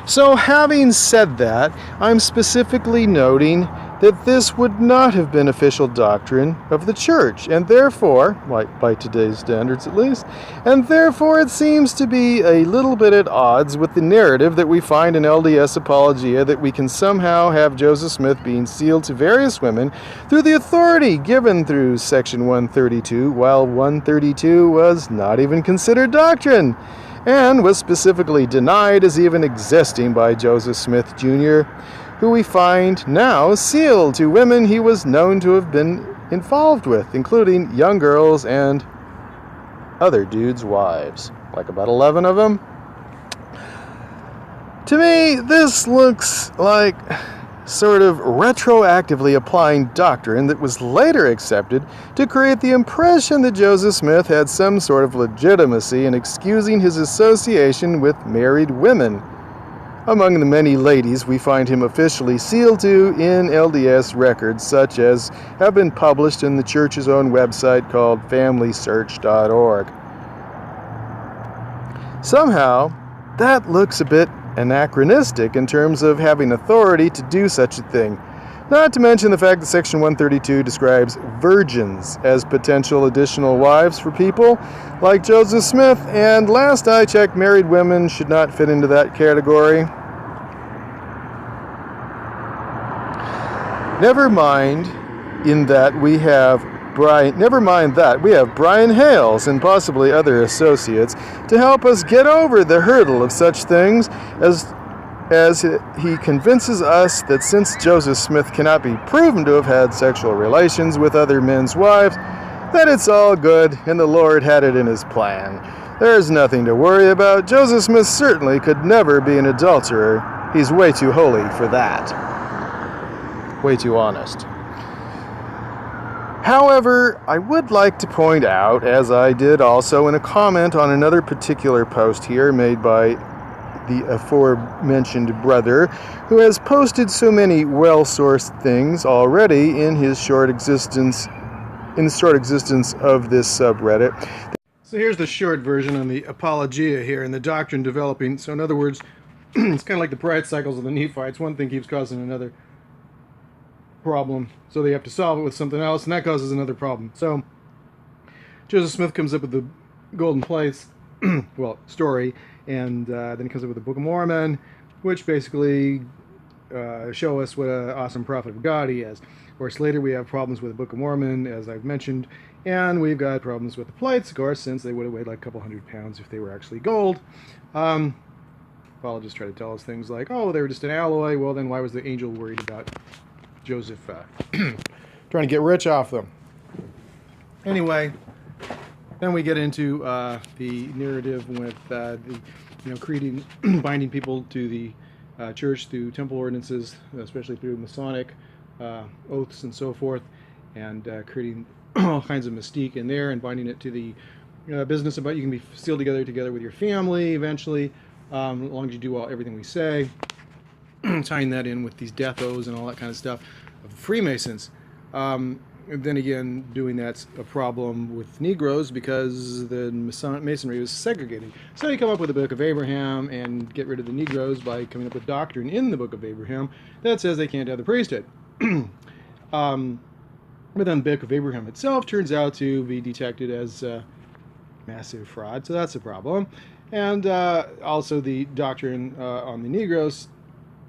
So, having said that, I'm specifically noting that this would not have been official doctrine of the church, and therefore, by today's standards at least, and therefore it seems to be a little bit at odds with the narrative that we find in LDS Apologia that we can somehow have Joseph Smith being sealed to various women through the authority given through section 132, while 132 was not even considered doctrine, and was specifically denied as even existing by Joseph Smith Jr., who we find now sealed to women he was known to have been involved with, including young girls and other dudes' wives, like about 11 of them. To me, this looks like sort of retroactively applying doctrine that was later accepted to create the impression that Joseph Smith had some sort of legitimacy in excusing his association with married women. Among the many ladies we find him officially sealed to in LDS records, such as have been published in the church's own website called FamilySearch.org. Somehow, that looks a bit anachronistic in terms of having authority to do such a thing. Not to mention the fact that Section 132 describes virgins as potential additional wives for people like Joseph Smith, and last I checked, married women should not fit into that category. Never mind that we have Brian Hales and possibly other associates to help us get over the hurdle of such things as he convinces us that since Joseph Smith cannot be proven to have had sexual relations with other men's wives, that it's all good and the Lord had it in his plan. There's nothing to worry about. Joseph Smith certainly could never be an adulterer. He's way too holy for that. Way too honest. However, I would like to point out, as I did also in a comment on another particular post here made by the aforementioned brother, who has posted so many well-sourced things already in his short existence of this subreddit. So here's the short version on the Apologia here and the doctrine developing. So in other words, it's kind of like the pride cycles of the Nephites. One thing keeps causing another problem, so they have to solve it with something else, and that causes another problem. So Joseph Smith comes up with the golden plates story, and then he comes up with the Book of Mormon, which basically show us what an awesome prophet of God he is. Of course, later we have problems with the Book of Mormon, as I've mentioned, and we've got problems with the plates, of course, since they would have weighed like a couple hundred pounds if they were actually gold. Apologists try to tell us things like, oh, they were just an alloy. Well, then why was the angel worried about Joseph trying to get rich off them? Anyway, then we get into the narrative with creating, binding people to the church through temple ordinances, especially through Masonic oaths and so forth, and creating all kinds of mystique in there and binding it to the business about you can be sealed together with your family eventually, as long as you do everything we say. Tying that in with these death oaths and all that kind of stuff of the Freemasons. And then again, doing that's a problem with Negroes because the Masonry was segregating. So you come up with the Book of Abraham and get rid of the Negroes by coming up with doctrine in the Book of Abraham that says they can't have the priesthood. But then the Book of Abraham itself turns out to be detected as massive fraud, so that's a problem. And also the doctrine on the Negroes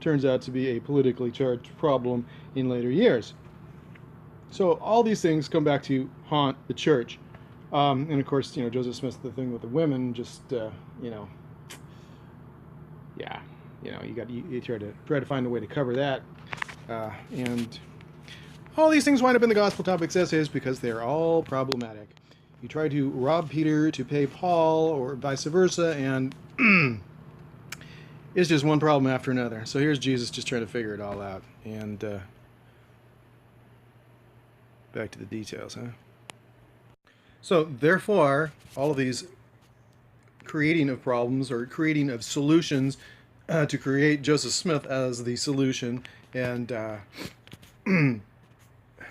turns out to be a politically charged problem in later years. So all these things come back to haunt the church. And of course, Joseph Smith's the thing with the women, just, you try to find a way to cover that. And all these things wind up in the Gospel Topics essays because they're all problematic. You try to rob Peter to pay Paul or vice versa, and it's just one problem after another. So here's Jesus just trying to figure it all out. And back to the details, huh? So therefore, all of these creating of problems or creating of solutions to create Joseph Smith as the solution and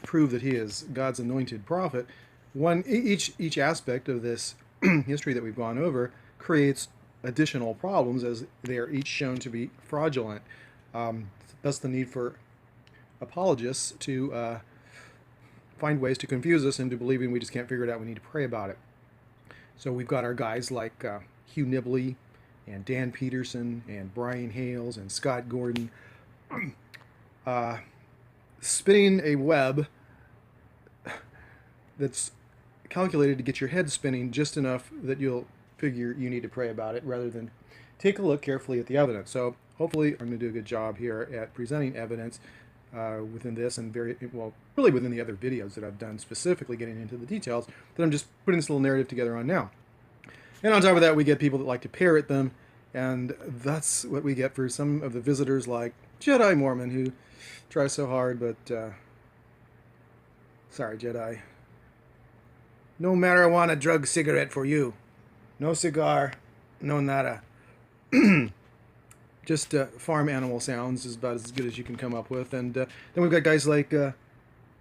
prove that he is God's anointed prophet, each aspect of this history that we've gone over creates additional problems as they are each shown to be fraudulent. Thus the need for apologists to find ways to confuse us into believing we just can't figure it out. We need to pray about it. So we've got our guys like Hugh Nibley and Dan Peterson and Brian Hales and Scott Gordon spinning a web that's calculated to get your head spinning just enough that you'll figure you need to pray about it rather than take a look carefully at the evidence. So hopefully I'm going to do a good job here at presenting evidence within this and really within the other videos that I've done, specifically getting into the details that I'm just putting this little narrative together on now. And on top of that, we get people that like to parrot them, and that's what we get for some of the visitors like Jedi Mormon, who try so hard, but sorry, Jedi. No marijuana drug cigarette for you. No cigar, no nada. Just farm animal sounds is about as good as you can come up with. And then we've got guys like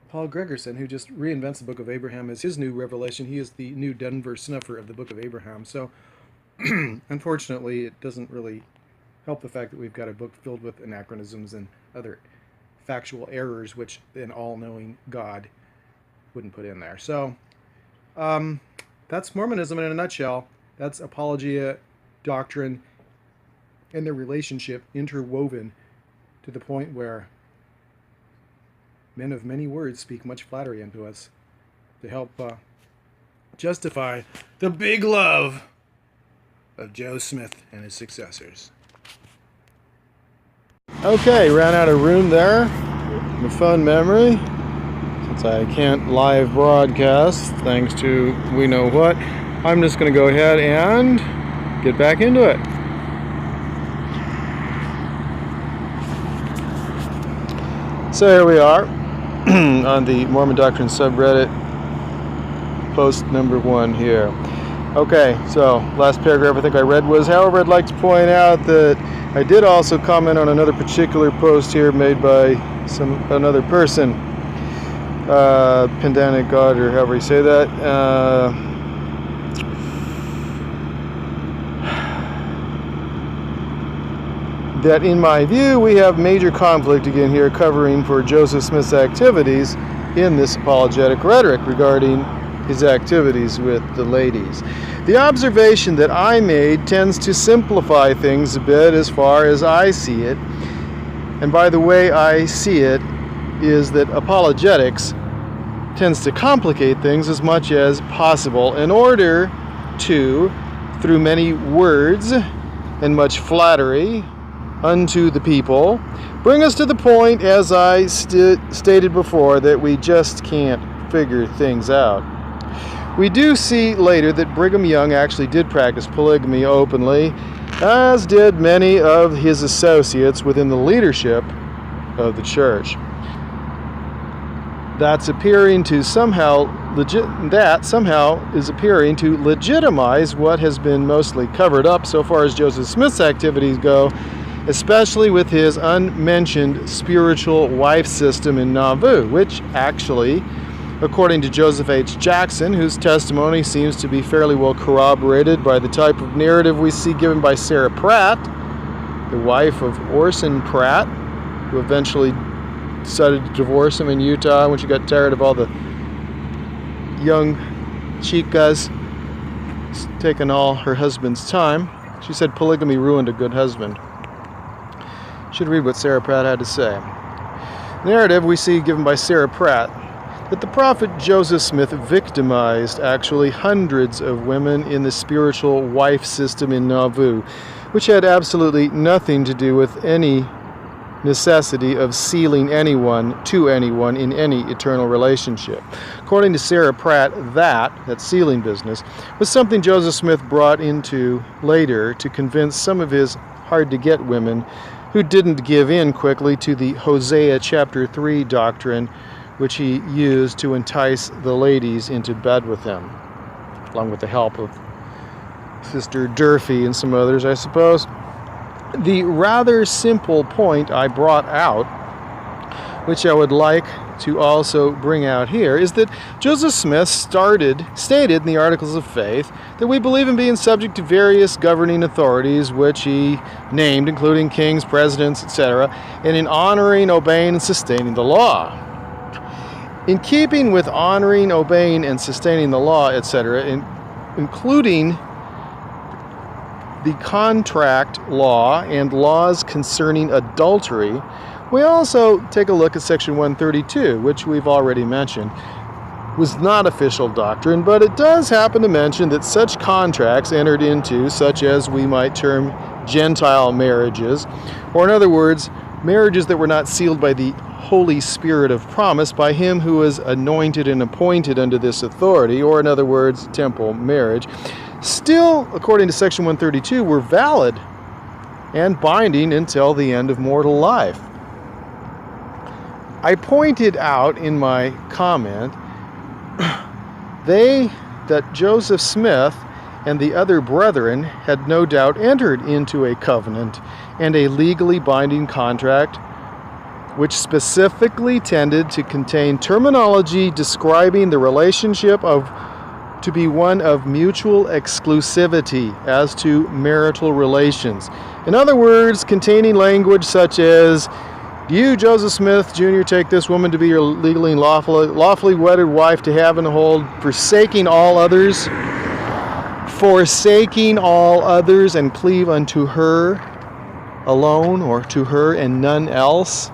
Paul Gregerson, who just reinvents the Book of Abraham as his new revelation. He is the new Denver snuffer of the Book of Abraham. So unfortunately, it doesn't really help the fact that we've got a book filled with anachronisms and other factual errors which an all-knowing God wouldn't put in there. So that's Mormonism in a nutshell. That's apologia, doctrine, and their relationship interwoven to the point where men of many words speak much flattery unto us to help justify the big love of Joe Smith and his successors. Okay, ran out of room there. The phone memory. Since I can't live broadcast, thanks to we know what, I'm just going to go ahead and get back into it. So here we are on the Mormon Doctrine subreddit, post number 1 here. Okay, so last paragraph I think I read was, however, I'd like to point out that I did also comment on another particular post here made by another person, Pedantic God, or however you say that. That in my view, we have major conflict again here covering for Joseph Smith's activities in this apologetic rhetoric regarding his activities with the ladies. The observation that I made tends to simplify things a bit as far as I see it. And by the way I see it is that apologetics tends to complicate things as much as possible in order to, through many words and much flattery unto the people, bring us to the point, as I stated before, that we just can't figure things out. We do see later that Brigham Young actually did practice polygamy openly, as did many of his associates within the leadership of the church. That somehow is appearing to legitimize what has been mostly covered up so far as Joseph Smith's activities go, especially with his unmentioned spiritual wife system in Nauvoo, which actually, according to Joseph H. Jackson, whose testimony seems to be fairly well corroborated by the type of narrative we see given by Sarah Pratt, the wife of Orson Pratt, who eventually decided to divorce him in Utah when she got tired of all the young chicas taking all her husband's time. She said polygamy ruined a good husband. Should read what Sarah Pratt had to say. The narrative we see given by Sarah Pratt that the prophet Joseph Smith victimized actually hundreds of women in the spiritual wife system in Nauvoo, which had absolutely nothing to do with any necessity of sealing anyone to anyone in any eternal relationship. According to Sarah Pratt, that sealing business was something Joseph Smith brought into later to convince some of his hard-to-get women who didn't give in quickly to the Hosea chapter 3 doctrine, which he used to entice the ladies into bed with him, along with the help of Sister Durfee and some others, I suppose. The rather simple point I brought out, which I would like to also bring out here, is that Joseph Smith stated in the Articles of Faith that we believe in being subject to various governing authorities, which he named, including kings, presidents, etc., and in honoring, obeying, and sustaining the law. In keeping with honoring, obeying, and sustaining the law, etc., including the contract law and laws concerning adultery, we also take a look at section 132, which we've already mentioned, was not official doctrine, but it does happen to mention that such contracts entered into, such as we might term Gentile marriages, or in other words, marriages that were not sealed by the Holy Spirit of promise by him who was anointed and appointed unto this authority, or in other words, temple marriage, still, according to section 132, were valid and binding until the end of mortal life. I pointed out in my comment that Joseph Smith and the other brethren had no doubt entered into a covenant and a legally binding contract which specifically tended to contain terminology describing the relationship to be one of mutual exclusivity as to marital relations. In other words, containing language such as Do you, Joseph Smith, Jr., take this woman to be your legally and lawfully wedded wife to have and hold, forsaking all others, and cleave unto her alone, or to her and none else?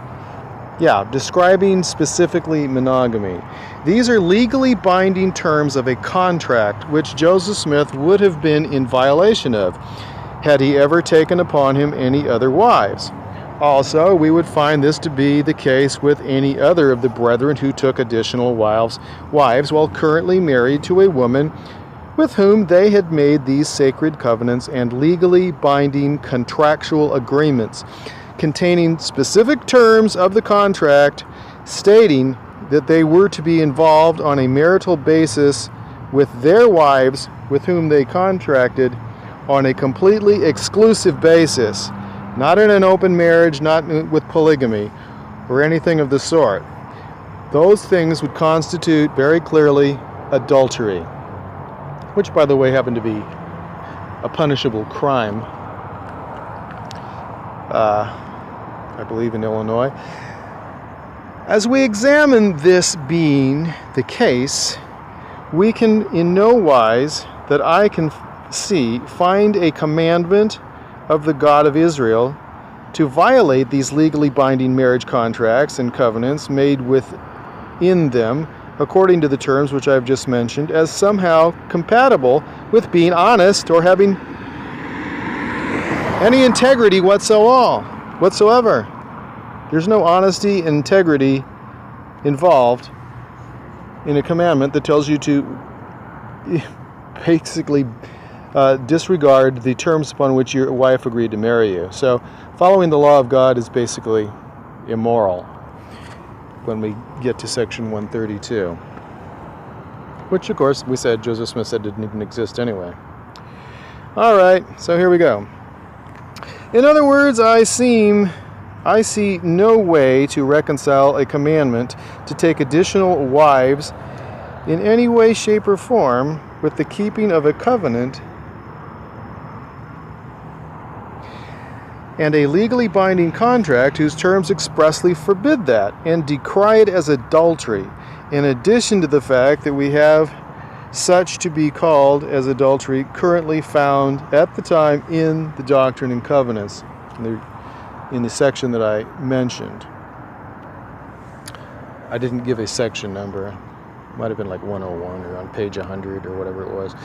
Yeah, describing specifically monogamy. These are legally binding terms of a contract which Joseph Smith would have been in violation of had he ever taken upon him any other wives. Also, we would find this to be the case with any other of the brethren who took additional wives while currently married to a woman with whom they had made these sacred covenants and legally binding contractual agreements containing specific terms of the contract stating that they were to be involved on a marital basis with their wives with whom they contracted on a completely exclusive basis, not in an open marriage, not with polygamy or anything of the sort. Those things would constitute very clearly adultery, which, by the way, happened to be a punishable crime, I believe, in Illinois. As we examine this being the case, we can in no wise that I can see find a commandment of the God of Israel to violate these legally binding marriage contracts and covenants made within them according to the terms which I've just mentioned as somehow compatible with being honest or having any integrity whatsoever. There's no honesty and integrity involved in a commandment that tells you to basically disregard the terms upon which your wife agreed to marry you. So following the law of God is basically immoral when we get to section 132, which of course we said Joseph Smith said didn't even exist anyway. All right, so here we go. In other words, I see no way to reconcile a commandment to take additional wives in any way, shape, or form with the keeping of a covenant and a legally binding contract whose terms expressly forbid that and decry it as adultery, in addition to the fact that we have such to be called as adultery currently found at the time in the Doctrine and Covenants, in the section that I mentioned. I didn't give a section number. It might have been like 101 or on page 100 or whatever it was.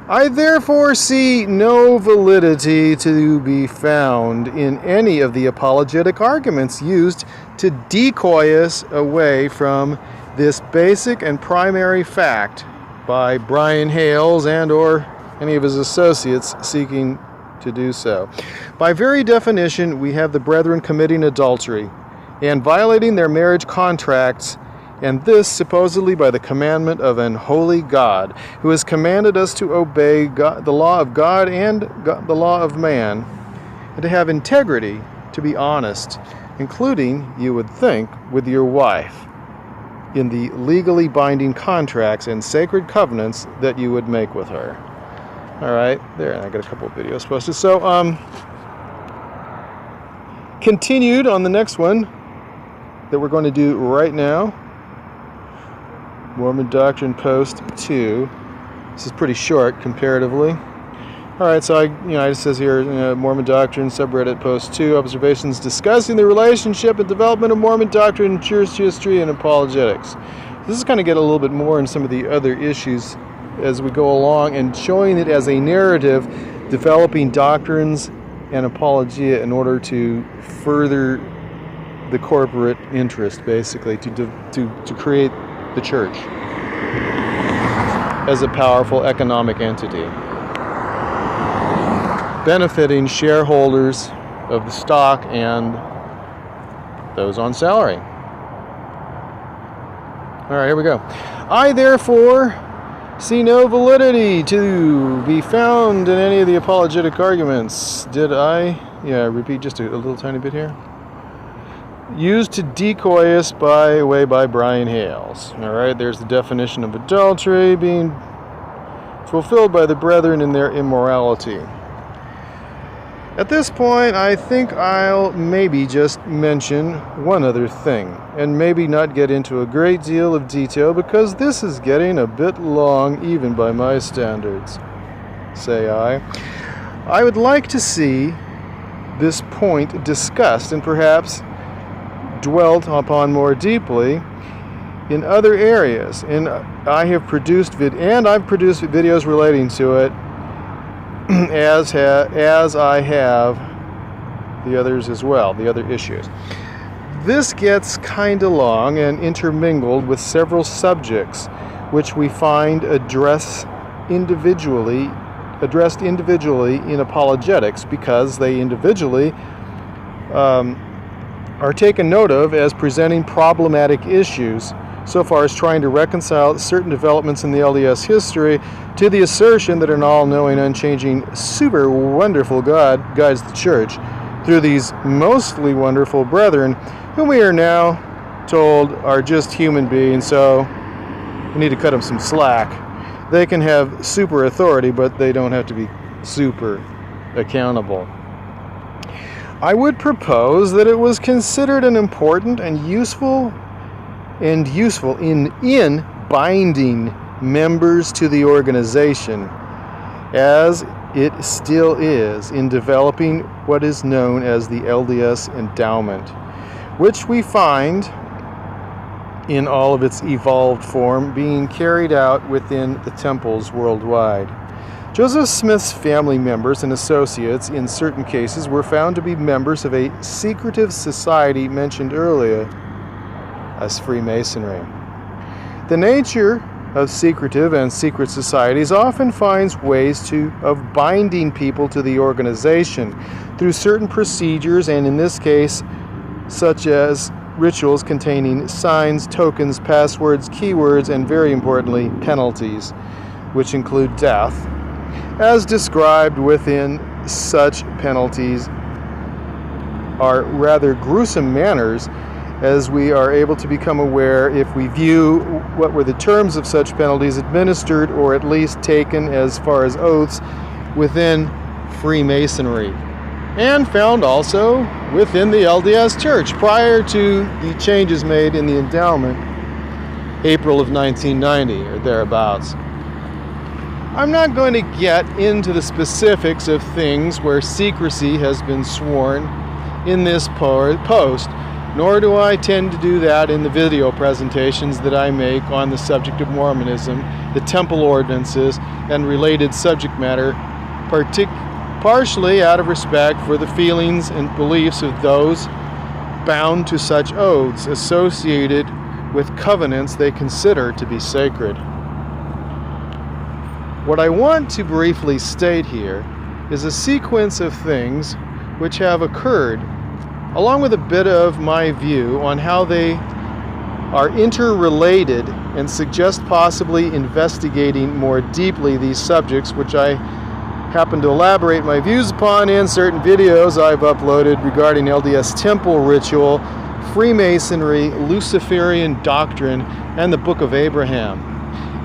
I therefore see no validity to be found in any of the apologetic arguments used to decoy us away from this basic and primary fact by Brian Hales and or any of his associates seeking to do so. By very definition, we have the brethren committing adultery and violating their marriage contracts, and this supposedly by the commandment of an holy God, who has commanded us to obey God, the law of God and the law of man, and to have integrity, to be honest, including, you would think, with your wife, in the legally binding contracts and sacred covenants that you would make with her. All right, there, I got a couple of videos posted. So, continued on the next one that we're going to do right now, Mormon Doctrine Post 2. This is pretty short comparatively. All right, so it says here, Mormon Doctrine subreddit Post 2, observations discussing the relationship and development of Mormon Doctrine, church history, and apologetics. This is kind of get a little bit more in some of the other issues as we go along and showing it as a narrative, developing doctrines and apologia in order to further the corporate interest, basically, to create the church as a powerful economic entity, benefiting shareholders of the stock and those on salary. All right, here we go. I therefore see no validity to be found in any of the apologetic arguments. Did I repeat just a little tiny bit here? Used to decoy us by Brian Hales. All right, there's the definition of adultery being fulfilled by the brethren in their immorality. At this point, I think I'll maybe just mention one other thing, and maybe not get into a great deal of detail because this is getting a bit long even by my standards, say I. I would like to see this point discussed and perhaps dwelt upon more deeply in other areas, and I've produced videos relating to it, as I have the others as well, the other issues. This gets kind of long and intermingled with several subjects which we find addressed individually in apologetics because they individually are taken note of as presenting problematic issues so far as trying to reconcile certain developments in the LDS history to the assertion that an all-knowing, unchanging, super wonderful God guides the Church through these mostly wonderful brethren, whom we are now told are just human beings, so we need to cut them some slack. They can have super authority, but they don't have to be super accountable. I would propose that it was considered an important and useful in binding members to the organization, as it still is in developing what is known as the LDS endowment, which we find in all of its evolved form being carried out within the temples worldwide. Joseph Smith's family members and associates in certain cases were found to be members of a secretive society mentioned earlier as Freemasonry. The nature of secretive and secret societies often finds ways of binding people to the organization through certain procedures, and in this case, such as rituals containing signs, tokens, passwords, keywords, and very importantly, penalties, which include death. As described within such penalties are rather gruesome manners, as we are able to become aware if we view what were the terms of such penalties administered or at least taken as far as oaths within Freemasonry, and found also within the LDS Church prior to the changes made in the endowment April of 1990 or thereabouts. I'm not going to get into the specifics of things where secrecy has been sworn in this post, nor do I tend to do that in the video presentations that I make on the subject of Mormonism, the temple ordinances, and related subject matter, partially out of respect for the feelings and beliefs of those bound to such oaths associated with covenants they consider to be sacred. What I want to briefly state here is a sequence of things which have occurred, along with a bit of my view on how they are interrelated and suggest possibly investigating more deeply these subjects, which I happen to elaborate my views upon in certain videos I've uploaded regarding LDS temple ritual, Freemasonry, Luciferian doctrine, and the Book of Abraham,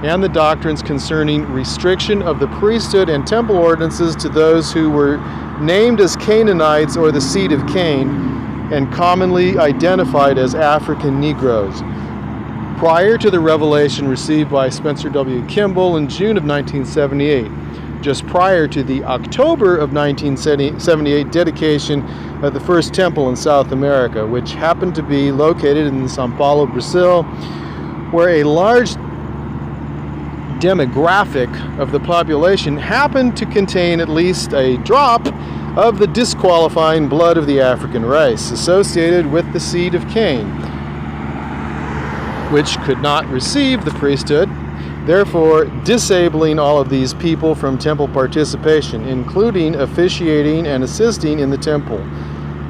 and the doctrines concerning restriction of the priesthood and temple ordinances to those who were named as Canaanites or the seed of Cain, and commonly identified as African Negroes. Prior to the revelation received by Spencer W. Kimball in June of 1978, just prior to the October of 1978 dedication of the first temple in South America, which happened to be located in São Paulo, Brazil, where a large demographic of the population happened to contain at least a drop of the disqualifying blood of the African race associated with the seed of Cain, which could not receive the priesthood, therefore disabling all of these people from temple participation, including officiating and assisting in the temple,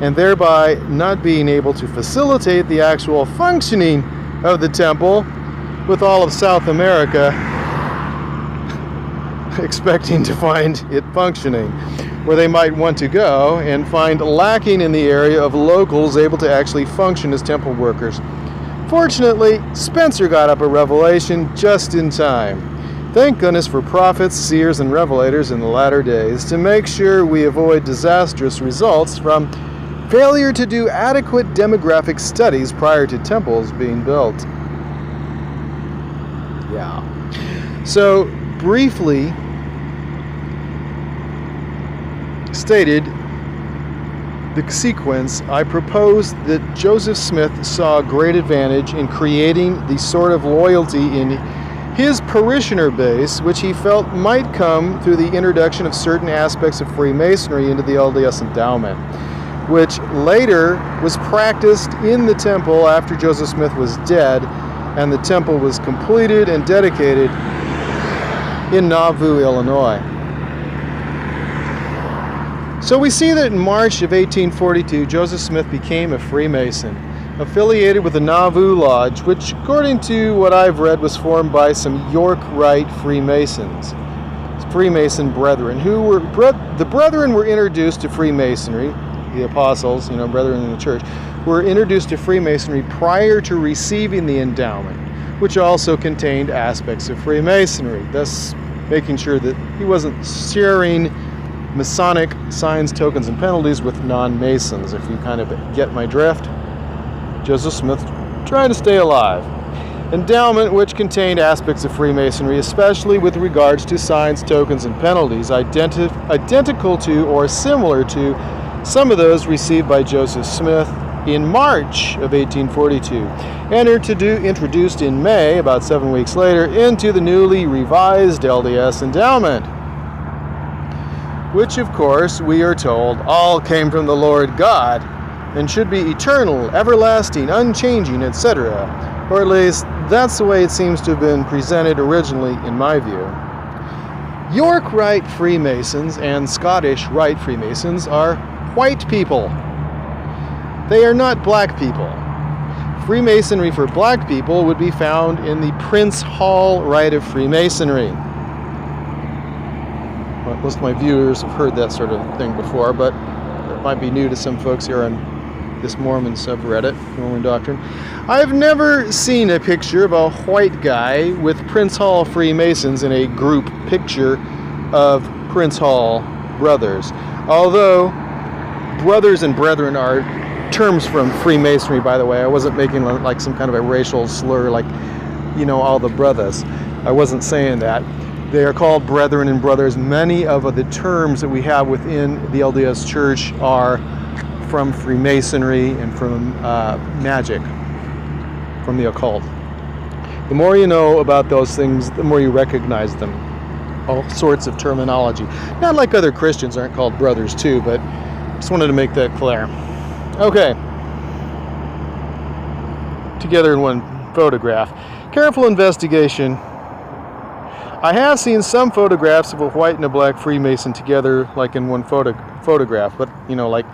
and thereby not being able to facilitate the actual functioning of the temple, with all of South America expecting to find it functioning, where they might want to go and find lacking in the area of locals able to actually function as temple workers. Fortunately, Spencer got up a revelation just in time. Thank goodness for prophets, seers, and revelators in the latter days to make sure we avoid disastrous results from failure to do adequate demographic studies prior to temples being built. Yeah. So, briefly stated, the sequence, I propose that Joseph Smith saw great advantage in creating the sort of loyalty in his parishioner base which he felt might come through the introduction of certain aspects of Freemasonry into the LDS endowment, which later was practiced in the temple after Joseph Smith was dead and the temple was completed and dedicated in Nauvoo, Illinois. So we see that in March of 1842, Joseph Smith became a Freemason, affiliated with the Nauvoo Lodge, which, according to what I've read, was formed by some York Rite Freemasons, Freemason brethren, who were, the brethren were introduced to Freemasonry, the apostles, brethren in the church, were introduced to Freemasonry prior to receiving the endowment, which also contained aspects of Freemasonry, thus making sure that he wasn't sharing Masonic signs, tokens, and penalties with non-Masons, if you kind of get my drift. Joseph Smith trying to stay alive. Endowment, which contained aspects of Freemasonry, especially with regards to signs, tokens, and penalties, identical to or similar to some of those received by Joseph Smith in March of 1842, and introduced in May, about 7 weeks later, into the newly revised LDS endowment, which, of course, we are told all came from the Lord God and should be eternal, everlasting, unchanging, etc. Or at least that's the way it seems to have been presented originally in my view. York Rite Freemasons and Scottish Rite Freemasons are white people. They are not black people. Freemasonry for black people would be found in the Prince Hall Rite of Freemasonry. Most of my viewers have heard that sort of thing before, but it might be new to some folks here on this Mormon subreddit, Mormon Doctrine. I've never seen a picture of a white guy with Prince Hall Freemasons in a group picture of Prince Hall brothers. Although brothers and brethren are terms from Freemasonry, by the way. I wasn't making like some kind of a racial slur like, all the brothers. I wasn't saying that. They are called brethren and brothers. Many of the terms that we have within the LDS Church are from Freemasonry and from magic, from the occult. The more you know about those things, the more you recognize them. All sorts of terminology. Not like other Christians aren't called brothers too, but just wanted to make that clear. Okay. Together in one photograph. Careful investigation. I have seen some photographs of a white and a black Freemason together, like in one photograph, but, like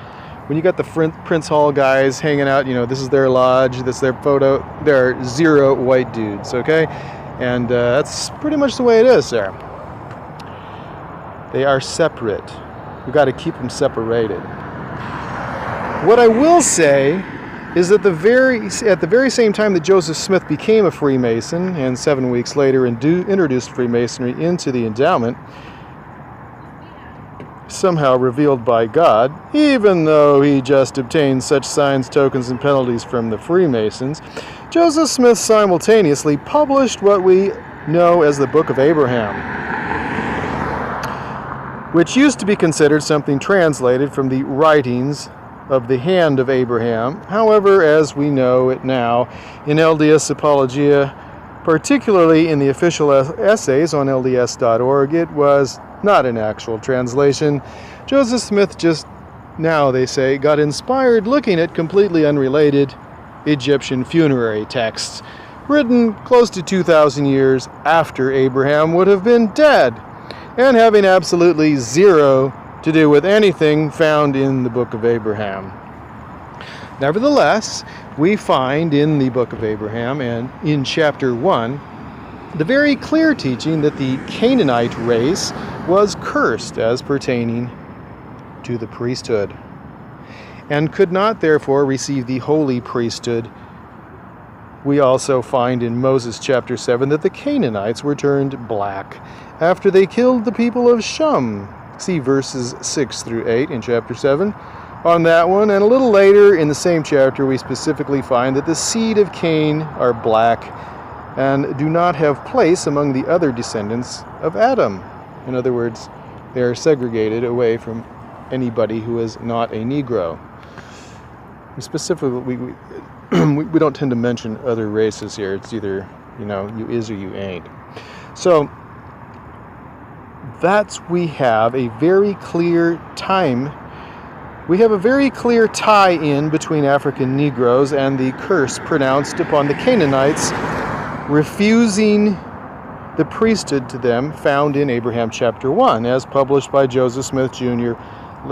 when you got the Prince Hall guys hanging out, this is their lodge, this is their photo, there are 0 white dudes, okay? And that's pretty much the way it is there. They are separate. We've got to keep them separated. What I will say is that at the very same time that Joseph Smith became a Freemason, and 7 weeks later introduced Freemasonry into the endowment, somehow revealed by God, even though he just obtained such signs, tokens, and penalties from the Freemasons, Joseph Smith simultaneously published what we know as the Book of Abraham, which used to be considered something translated from the writings of the hand of Abraham. However, as we know it now, in LDS Apologia, particularly in the official essays on LDS.org, it was not an actual translation. Joseph Smith just now, they say, got inspired looking at completely unrelated Egyptian funerary texts, written close to 2,000 years after Abraham would have been dead, and having absolutely 0 to do with anything found in the Book of Abraham. Nevertheless, we find in the Book of Abraham and in chapter 1 the very clear teaching that the Canaanite race was cursed as pertaining to the priesthood, and could not therefore receive the holy priesthood We also find in Moses chapter 7 that the Canaanites were turned black after they killed the people of Shum. See verses 6 through 8 in chapter 7 on that one. And a little later in the same chapter, we specifically find that the seed of Cain are black and do not have place among the other descendants of Adam. In other words, they are segregated away from anybody who is not a Negro. Specifically, we don't tend to mention other races here. It's either, you is or you ain't. So we have a very clear tie-in between African Negroes and the curse pronounced upon the Canaanites, refusing the priesthood to them, found in Abraham chapter 1, as published by Joseph Smith Jr.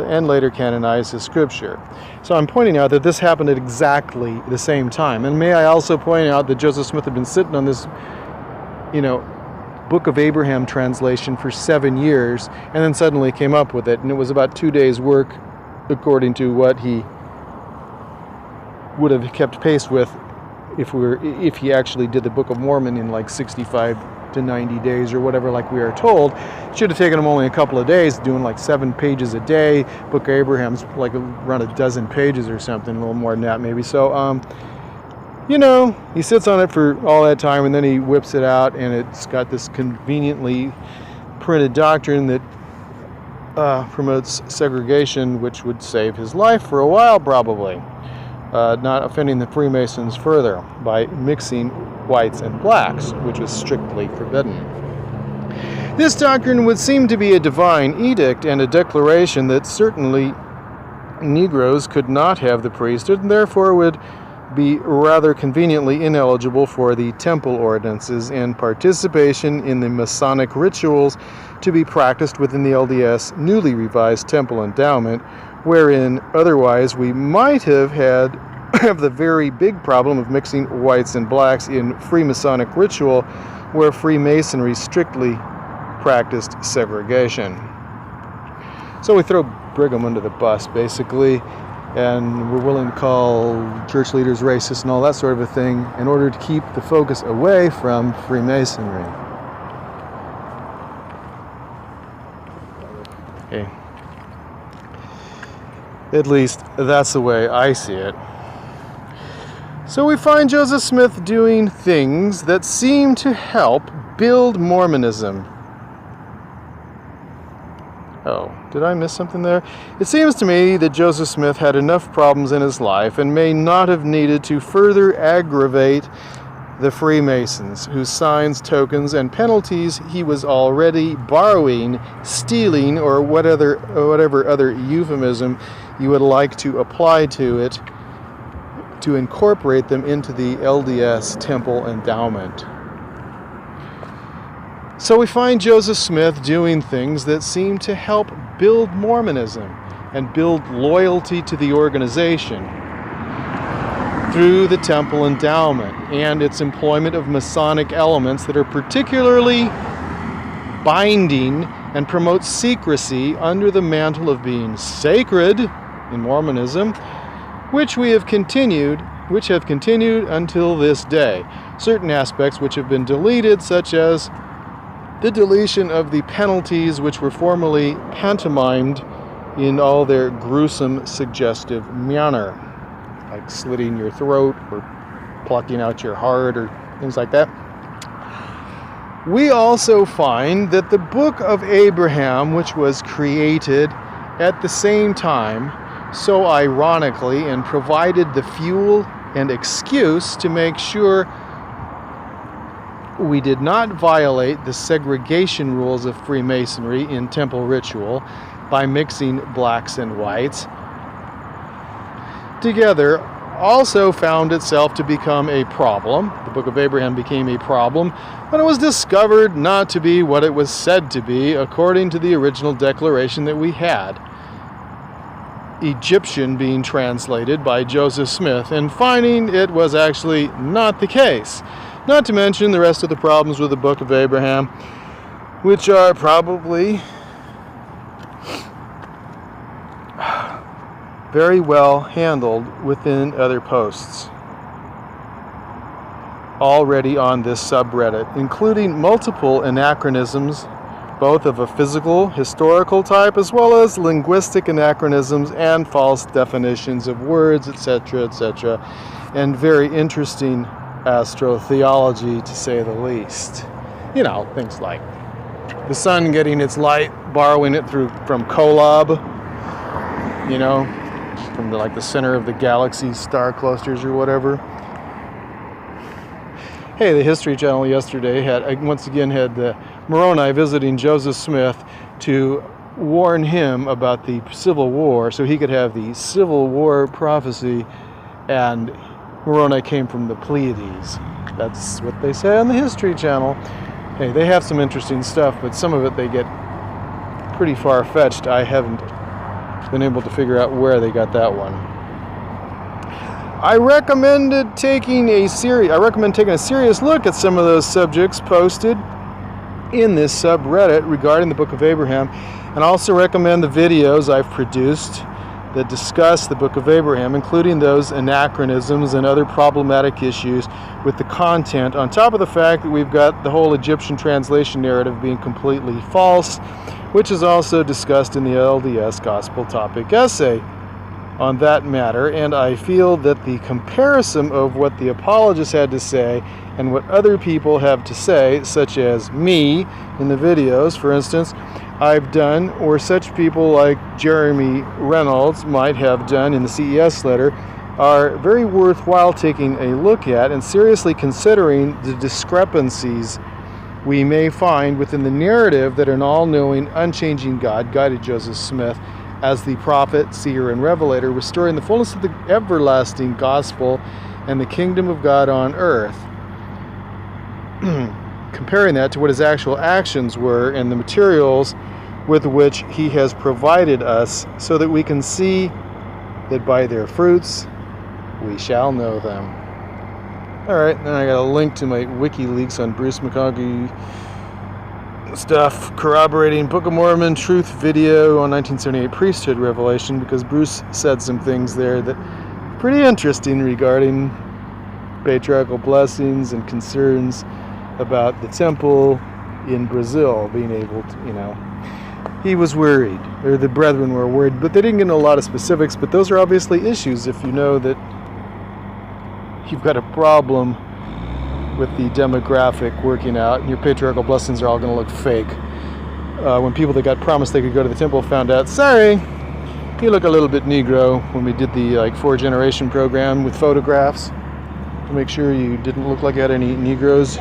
and later canonized as scripture. So I'm pointing out that this happened at exactly the same time. And may I also point out that Joseph Smith had been sitting on this, Book of Abraham translation for 7 years, and then suddenly came up with it, and it was about 2 days' work, according to what he would have kept pace with if he actually did the Book of Mormon in like 65 to 90 days or whatever, like we are told. It should have taken him only a couple of days, doing like 7 pages a day. Book of Abraham's like around a dozen pages or something, a little more than that maybe. So he sits on it for all that time, and then he whips it out, and it's got this conveniently printed doctrine that promotes segregation, which would save his life for a while probably, not offending the Freemasons further by mixing whites and blacks, which was strictly forbidden. This doctrine would seem to be a divine edict and a declaration that certainly Negroes could not have the priesthood, and therefore would be rather conveniently ineligible for the temple ordinances and participation in the Masonic rituals to be practiced within the LDS newly revised temple endowment, wherein otherwise we might have the very big problem of mixing whites and blacks in Freemasonic ritual, where Freemasonry strictly practiced segregation. So we throw Brigham under the bus, basically, and we're willing to call church leaders racist and all that sort of a thing in order to keep the focus away from Freemasonry. Okay. At least that's the way I see it. So we find Joseph Smith doing things that seem to help build Mormonism. Oh, did I miss something there? It seems to me that Joseph Smith had enough problems in his life and may not have needed to further aggravate the Freemasons, whose signs, tokens, and penalties he was already borrowing, stealing, or whatever other euphemism you would like to apply to it, to incorporate them into the LDS temple endowment. So we find Joseph Smith doing things that seem to help build Mormonism and build loyalty to the organization through the temple endowment and its employment of Masonic elements that are particularly binding and promote secrecy under the mantle of being sacred in Mormonism, which have continued until this day. Certain aspects which have been deleted, such as the deletion of the penalties which were formerly pantomimed in all their gruesome, suggestive manner, like slitting your throat or plucking out your heart or things like that. We also find that the Book of Abraham, which was created at the same time, so ironically, and provided the fuel and excuse to make sure we did not violate the segregation rules of Freemasonry in temple ritual by mixing blacks and whites, together also found itself to become a problem. The Book of Abraham became a problem when it was discovered not to be what it was said to be according to the original declaration that we had. Egyptian being translated by Joseph Smith, and finding it was actually not the case. Not to mention the rest of the problems with the Book of Abraham, which are probably very well handled within other posts. already on this subreddit, including multiple anachronisms, both of a physical, historical type, as well as linguistic anachronisms and false definitions of words, etc., etc., and very interesting astrotheology, to say the least. You know, things like the sun getting its light, borrowing it from Kolob, you know, from the center of the galaxy star clusters or whatever. Hey, the History Channel yesterday had Moroni visiting Joseph Smith to warn him about the Civil War, so he could have the Civil War prophecy, and Moroni came from the Pleiades. That's what they say on the History Channel. Hey, they have some interesting stuff, but some of it they get pretty far-fetched. I haven't been able to figure out where they got that one. I recommend taking a serious look at some of those subjects posted in this subreddit regarding the Book of Abraham, and also recommend the videos I've produced that discuss the Book of Abraham, including those anachronisms and other problematic issues with the content, on top of the fact that we've got the whole Egyptian translation narrative being completely false, which is also discussed in the LDS Gospel Topic Essay on that matter. And I feel that the comparison of what the apologists had to say and what other people have to say, such as me in the videos, for instance, I've done, or such people like Jeremy Reynolds might have done in the CES letter, are very worthwhile taking a look at and seriously considering the discrepancies we may find within the narrative that an all-knowing, unchanging God guided Joseph Smith as the prophet, seer, and revelator, restoring the fullness of the everlasting gospel and the kingdom of God on earth. Comparing that to what his actual actions were and the materials with which he has provided us, so that we can see that by their fruits we shall know them. Alright, then I got a link to my WikiLeaks on Bruce McConkie stuff, corroborating Book of Mormon truth video on 1978 priesthood revelation, because Bruce said some things there that are pretty interesting regarding patriarchal blessings and concerns about the temple in Brazil being able to, he was worried, or the brethren were worried, but they didn't get into a lot of specifics. But those are obviously issues if you know that you've got a problem with the demographic working out, and your patriarchal blessings are all going to look fake. When people that got promised they could go to the temple found out, sorry, you look a little bit Negro, when we did the 4-generation program with photographs to make sure you didn't look like you had any Negroes.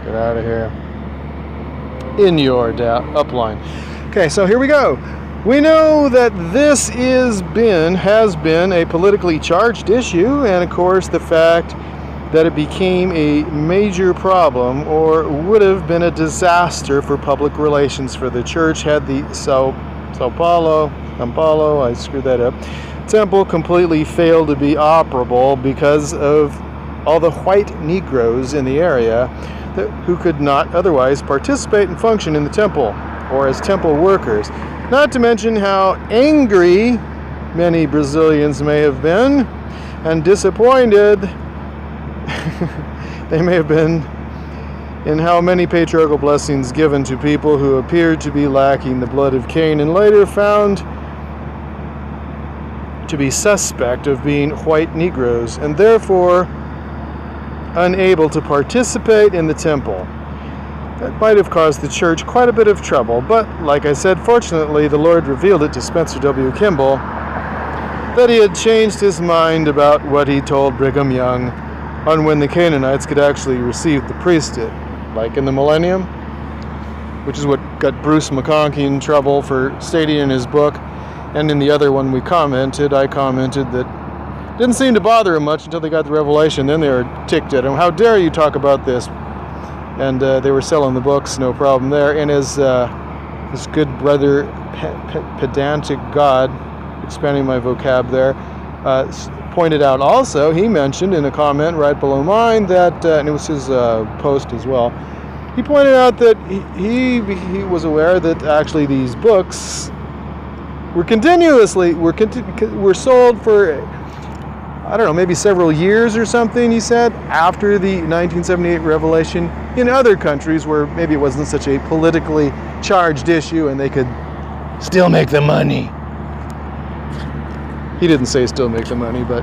Get out of here. In your upline. Okay, so here we go. We know that this has been a politically charged issue, and of course the fact that it became a major problem, or would have been a disaster for public relations for the church, had the Sao Paulo, I screwed that up, temple completely failed to be operable because of all the white Negroes in the area who could not otherwise participate and function in the temple, or as temple workers. Not to mention how angry many Brazilians may have been, and disappointed they may have been in how many patriarchal blessings given to people who appeared to be lacking the blood of Cain, and later found to be suspect of being white Negroes, and therefore unable to participate in the temple. That might have caused the church quite a bit of trouble, but like I said, fortunately the Lord revealed it to Spencer W. Kimball that he had changed his mind about what he told Brigham Young on when the Canaanites could actually receive the priesthood, like in the millennium, which is what got Bruce McConkie in trouble for stating in his book. And in the other one I commented that didn't seem to bother him much until they got the revelation. Then they were ticked at him. How dare you talk about this? And they were selling the books, no problem there. And his good brother, pedantic God, expanding my vocab there, pointed out also, he mentioned in a comment right below mine that, and it was his post as well, he pointed out that he was aware that actually these books were sold for I don't know, maybe several years or something, he said, after the 1978 revelation in other countries where maybe it wasn't such a politically charged issue and they could still make the money. He didn't say still make the money, but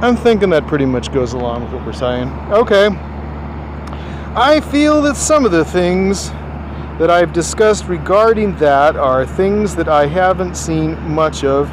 I'm thinking that pretty much goes along with what we're saying. Okay. I feel that some of the things that I've discussed regarding that are things that I haven't seen much of.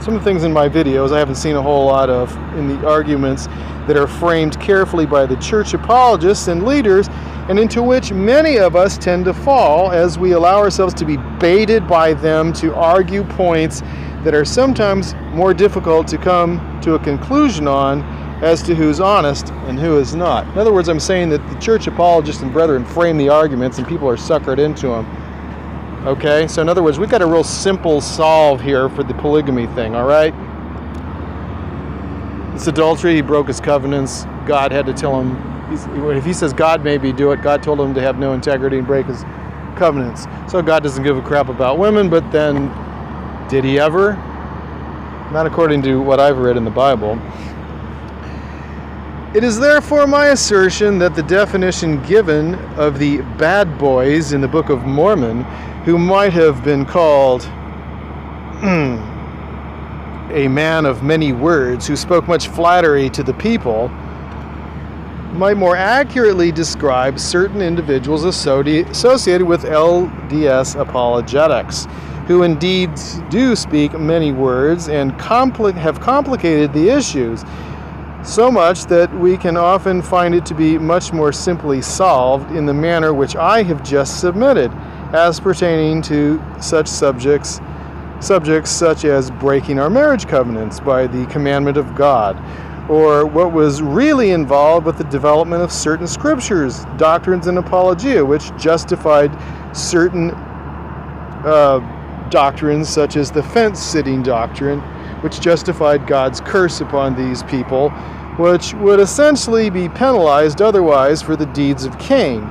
Some of the things in my videos I haven't seen a whole lot of in the arguments that are framed carefully by the church apologists and leaders, and into which many of us tend to fall as we allow ourselves to be baited by them to argue points that are sometimes more difficult to come to a conclusion on as to who's honest and who is not. In other words, I'm saying that the church apologists and brethren frame the arguments and people are suckered into them. Okay, so in other words, we've got a real simple solve here for the polygamy thing, all right? It's adultery, he broke his covenants, God had to tell him, if he says God made me do it, God told him to have no integrity and break his covenants. So God doesn't give a crap about women, but then, did he ever? Not according to what I've read in the Bible. It is therefore my assertion that the definition given of the bad boys in the Book of Mormon, who might have been called a man of many words who spoke much flattery to the people, might more accurately describe certain individuals associated with LDS apologetics, who indeed do speak many words and have complicated the issues, so much that we can often find it to be much more simply solved in the manner which I have just submitted, as pertaining to such subjects such as breaking our marriage covenants by the commandment of God, or what was really involved with the development of certain scriptures, doctrines, and apologia, which justified certain doctrines, such as the fence-sitting doctrine, which justified God's curse upon these people, which would essentially be penalized otherwise for the deeds of Cain,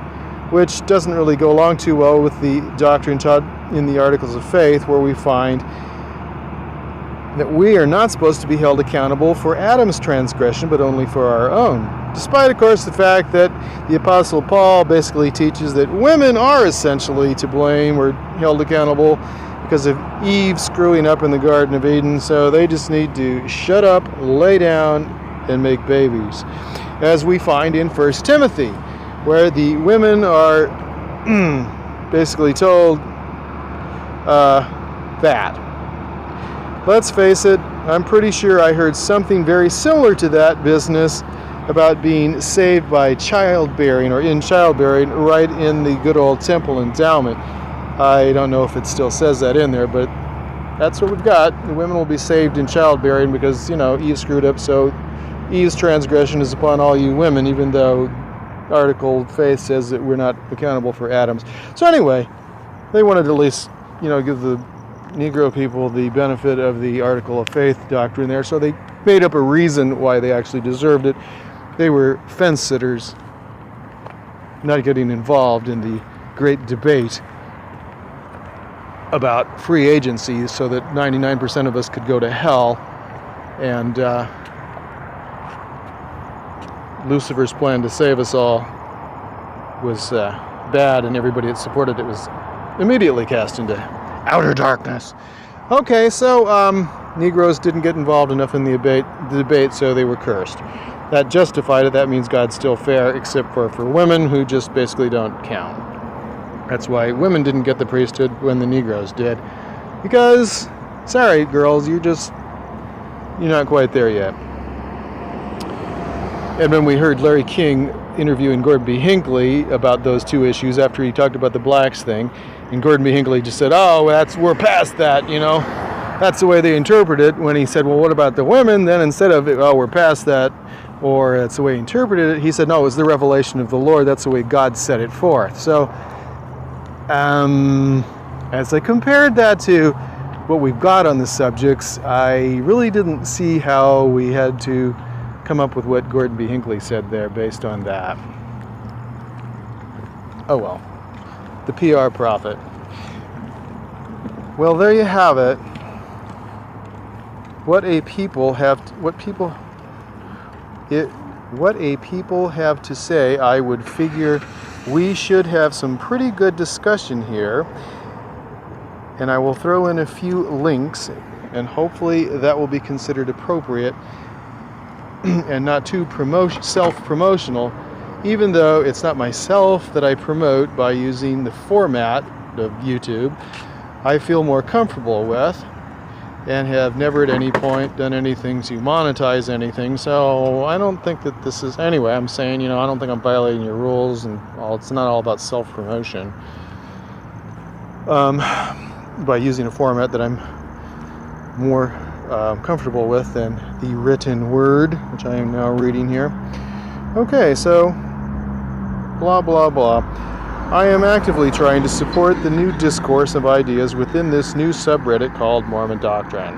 which doesn't really go along too well with the doctrine taught in the Articles of Faith, where we find that we are not supposed to be held accountable for Adam's transgression, but only for our own. Despite, of course, the fact that the Apostle Paul basically teaches that women are essentially to blame or held accountable because of Eve screwing up in the Garden of Eden, so they just need to shut up, lay down, and make babies. As we find in 1 Timothy, where the women are basically told that. Let's face it, I'm pretty sure I heard something very similar to that business about being saved by childbearing or in childbearing right in the good old temple endowment. I don't know if it still says that in there, but that's what we've got. The women will be saved in childbearing because, Eve screwed up, so Eve's transgression is upon all you women, even though Article of Faith says that we're not accountable for Adam's. So anyway, they wanted to at least, give the Negro people the benefit of the Article of Faith doctrine there, so they made up a reason why they actually deserved it. They were fence sitters, not getting involved in the great debate about free agency so that 99% of us could go to hell, and Lucifer's plan to save us all was bad, and everybody that supported it was immediately cast into outer darkness. Okay, so Negroes didn't get involved enough in the debate, so they were cursed. That justified it. That means God's still fair, except for women who just basically don't count. That's why women didn't get the priesthood when the Negroes did. Because, sorry girls, you're not quite there yet. And when we heard Larry King interviewing Gordon B. Hinckley about those two issues after he talked about the blacks thing, and Gordon B. Hinckley just said, we're past that, That's the way they interpret it. When he said, well, what about the women? Then instead of, we're past that, or that's the way he interpreted it, he said, no, it was the revelation of the Lord. That's the way God set it forth. So, as I compared that to what we've got on the subjects, I really didn't see how we had to come up with what Gordon B. Hinckley said there based on that. Oh well. The PR prophet. Well, there you have it. what a people have to say, I would figure we should have some pretty good discussion here. And I will throw in a few links, and hopefully that will be considered appropriate and not too self-promotional, even though it's not myself that I promote by using the format of YouTube I feel more comfortable with, and have never at any point done anything to monetize anything. So I don't think that this is, anyway, I'm saying, I don't think I'm violating your rules, and it's not all about self-promotion. By using a format that I'm more comfortable with than the written word, which I am now reading here. Okay, so blah blah blah. I am actively trying to support the new discourse of ideas within this new subreddit called Mormon Doctrine.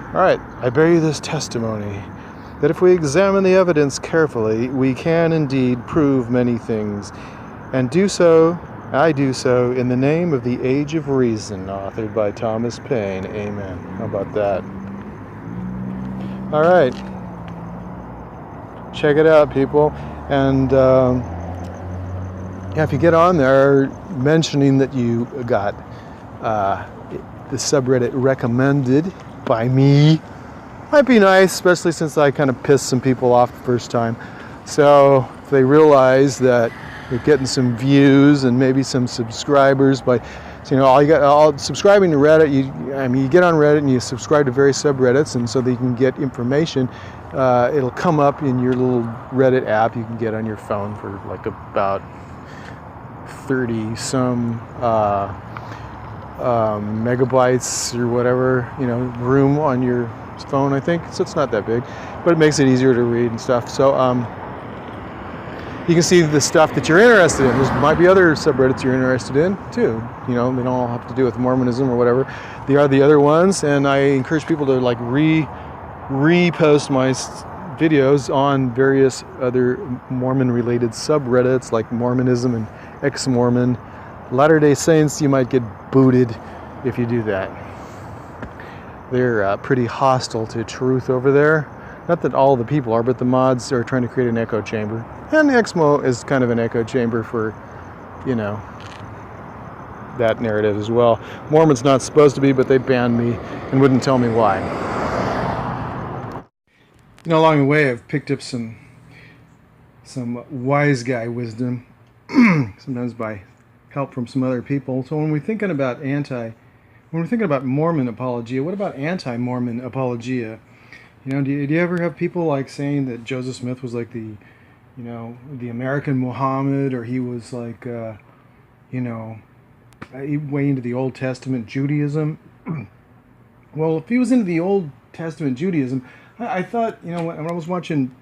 Alright, I bear you this testimony, that if we examine the evidence carefully, we can indeed prove many things, and I do so in the name of the Age of Reason, authored by Thomas Paine. Amen. How about that? Alright. Check it out, people. And if you get on there mentioning that you got the subreddit recommended by me, might be nice, especially since I kind of pissed some people off the first time. So if they realize that you're getting some views and maybe some subscribers by, subscribing to Reddit. You get on Reddit and you subscribe to various subreddits, and so that you can get information. It'll come up in your little Reddit app you can get on your phone for like about 30 some megabytes or whatever, room on your phone, I think. So it's not that big, but it makes it easier to read and stuff. So you can see the stuff that you're interested in. There might be other subreddits you're interested in too. They don't all have to do with Mormonism or whatever. They are the other ones, and I encourage people to like repost my videos on various other Mormon-related subreddits like Mormonism and ex-Mormon. Latter-day Saints, you might get booted if you do that. They're pretty hostile to truth over there. Not that all the people are, but the mods are trying to create an echo chamber. And Exmo is kind of an echo chamber for, that narrative as well. Mormon's not supposed to be, but they banned me and wouldn't tell me why. Along the way, I've picked up some wise guy wisdom, sometimes by help from some other people. So when we're thinking about Mormon apologia, what about anti-Mormon apologia? Do you ever have people like saying that Joseph Smith was like the American Muhammad, or he was like, way into the Old Testament Judaism? Well, if he was into the Old Testament Judaism, I thought, when I was watching,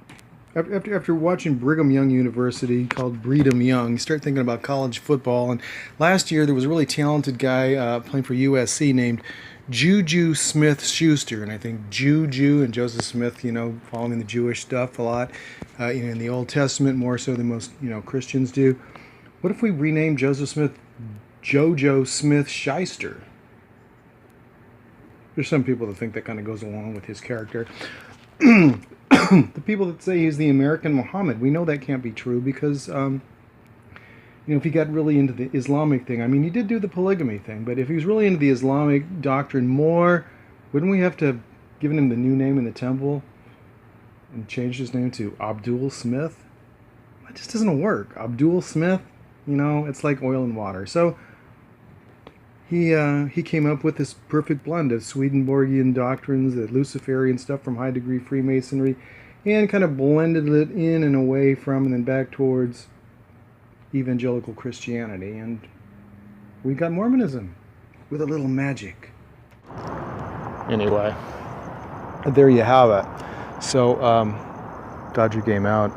after watching Brigham Young University, called Brigham Young, you start thinking about college football. And last year there was a really talented guy playing for USC named Juju Smith-Schuster, and I think Juju and Joseph Smith, following the Jewish stuff a lot, in the Old Testament more so than most, Christians do. What if we rename Joseph Smith Jojo Smith-Shyster? There's some people that think that kind of goes along with his character. The people that say he's the American Muhammad, we know that can't be true because, if he got really into the Islamic thing, he did do the polygamy thing, but if he was really into the Islamic doctrine more, wouldn't we have to have given him the new name in the temple and changed his name to Abdul Smith? That just doesn't work. Abdul Smith, it's like oil and water. So he came up with this perfect blend of Swedenborgian doctrines, the Luciferian stuff from high degree Freemasonry, and kind of blended it in and away from and then back towards evangelical Christianity, and we got Mormonism with a little magic. Anyway, there you have it. So, Dodger game out.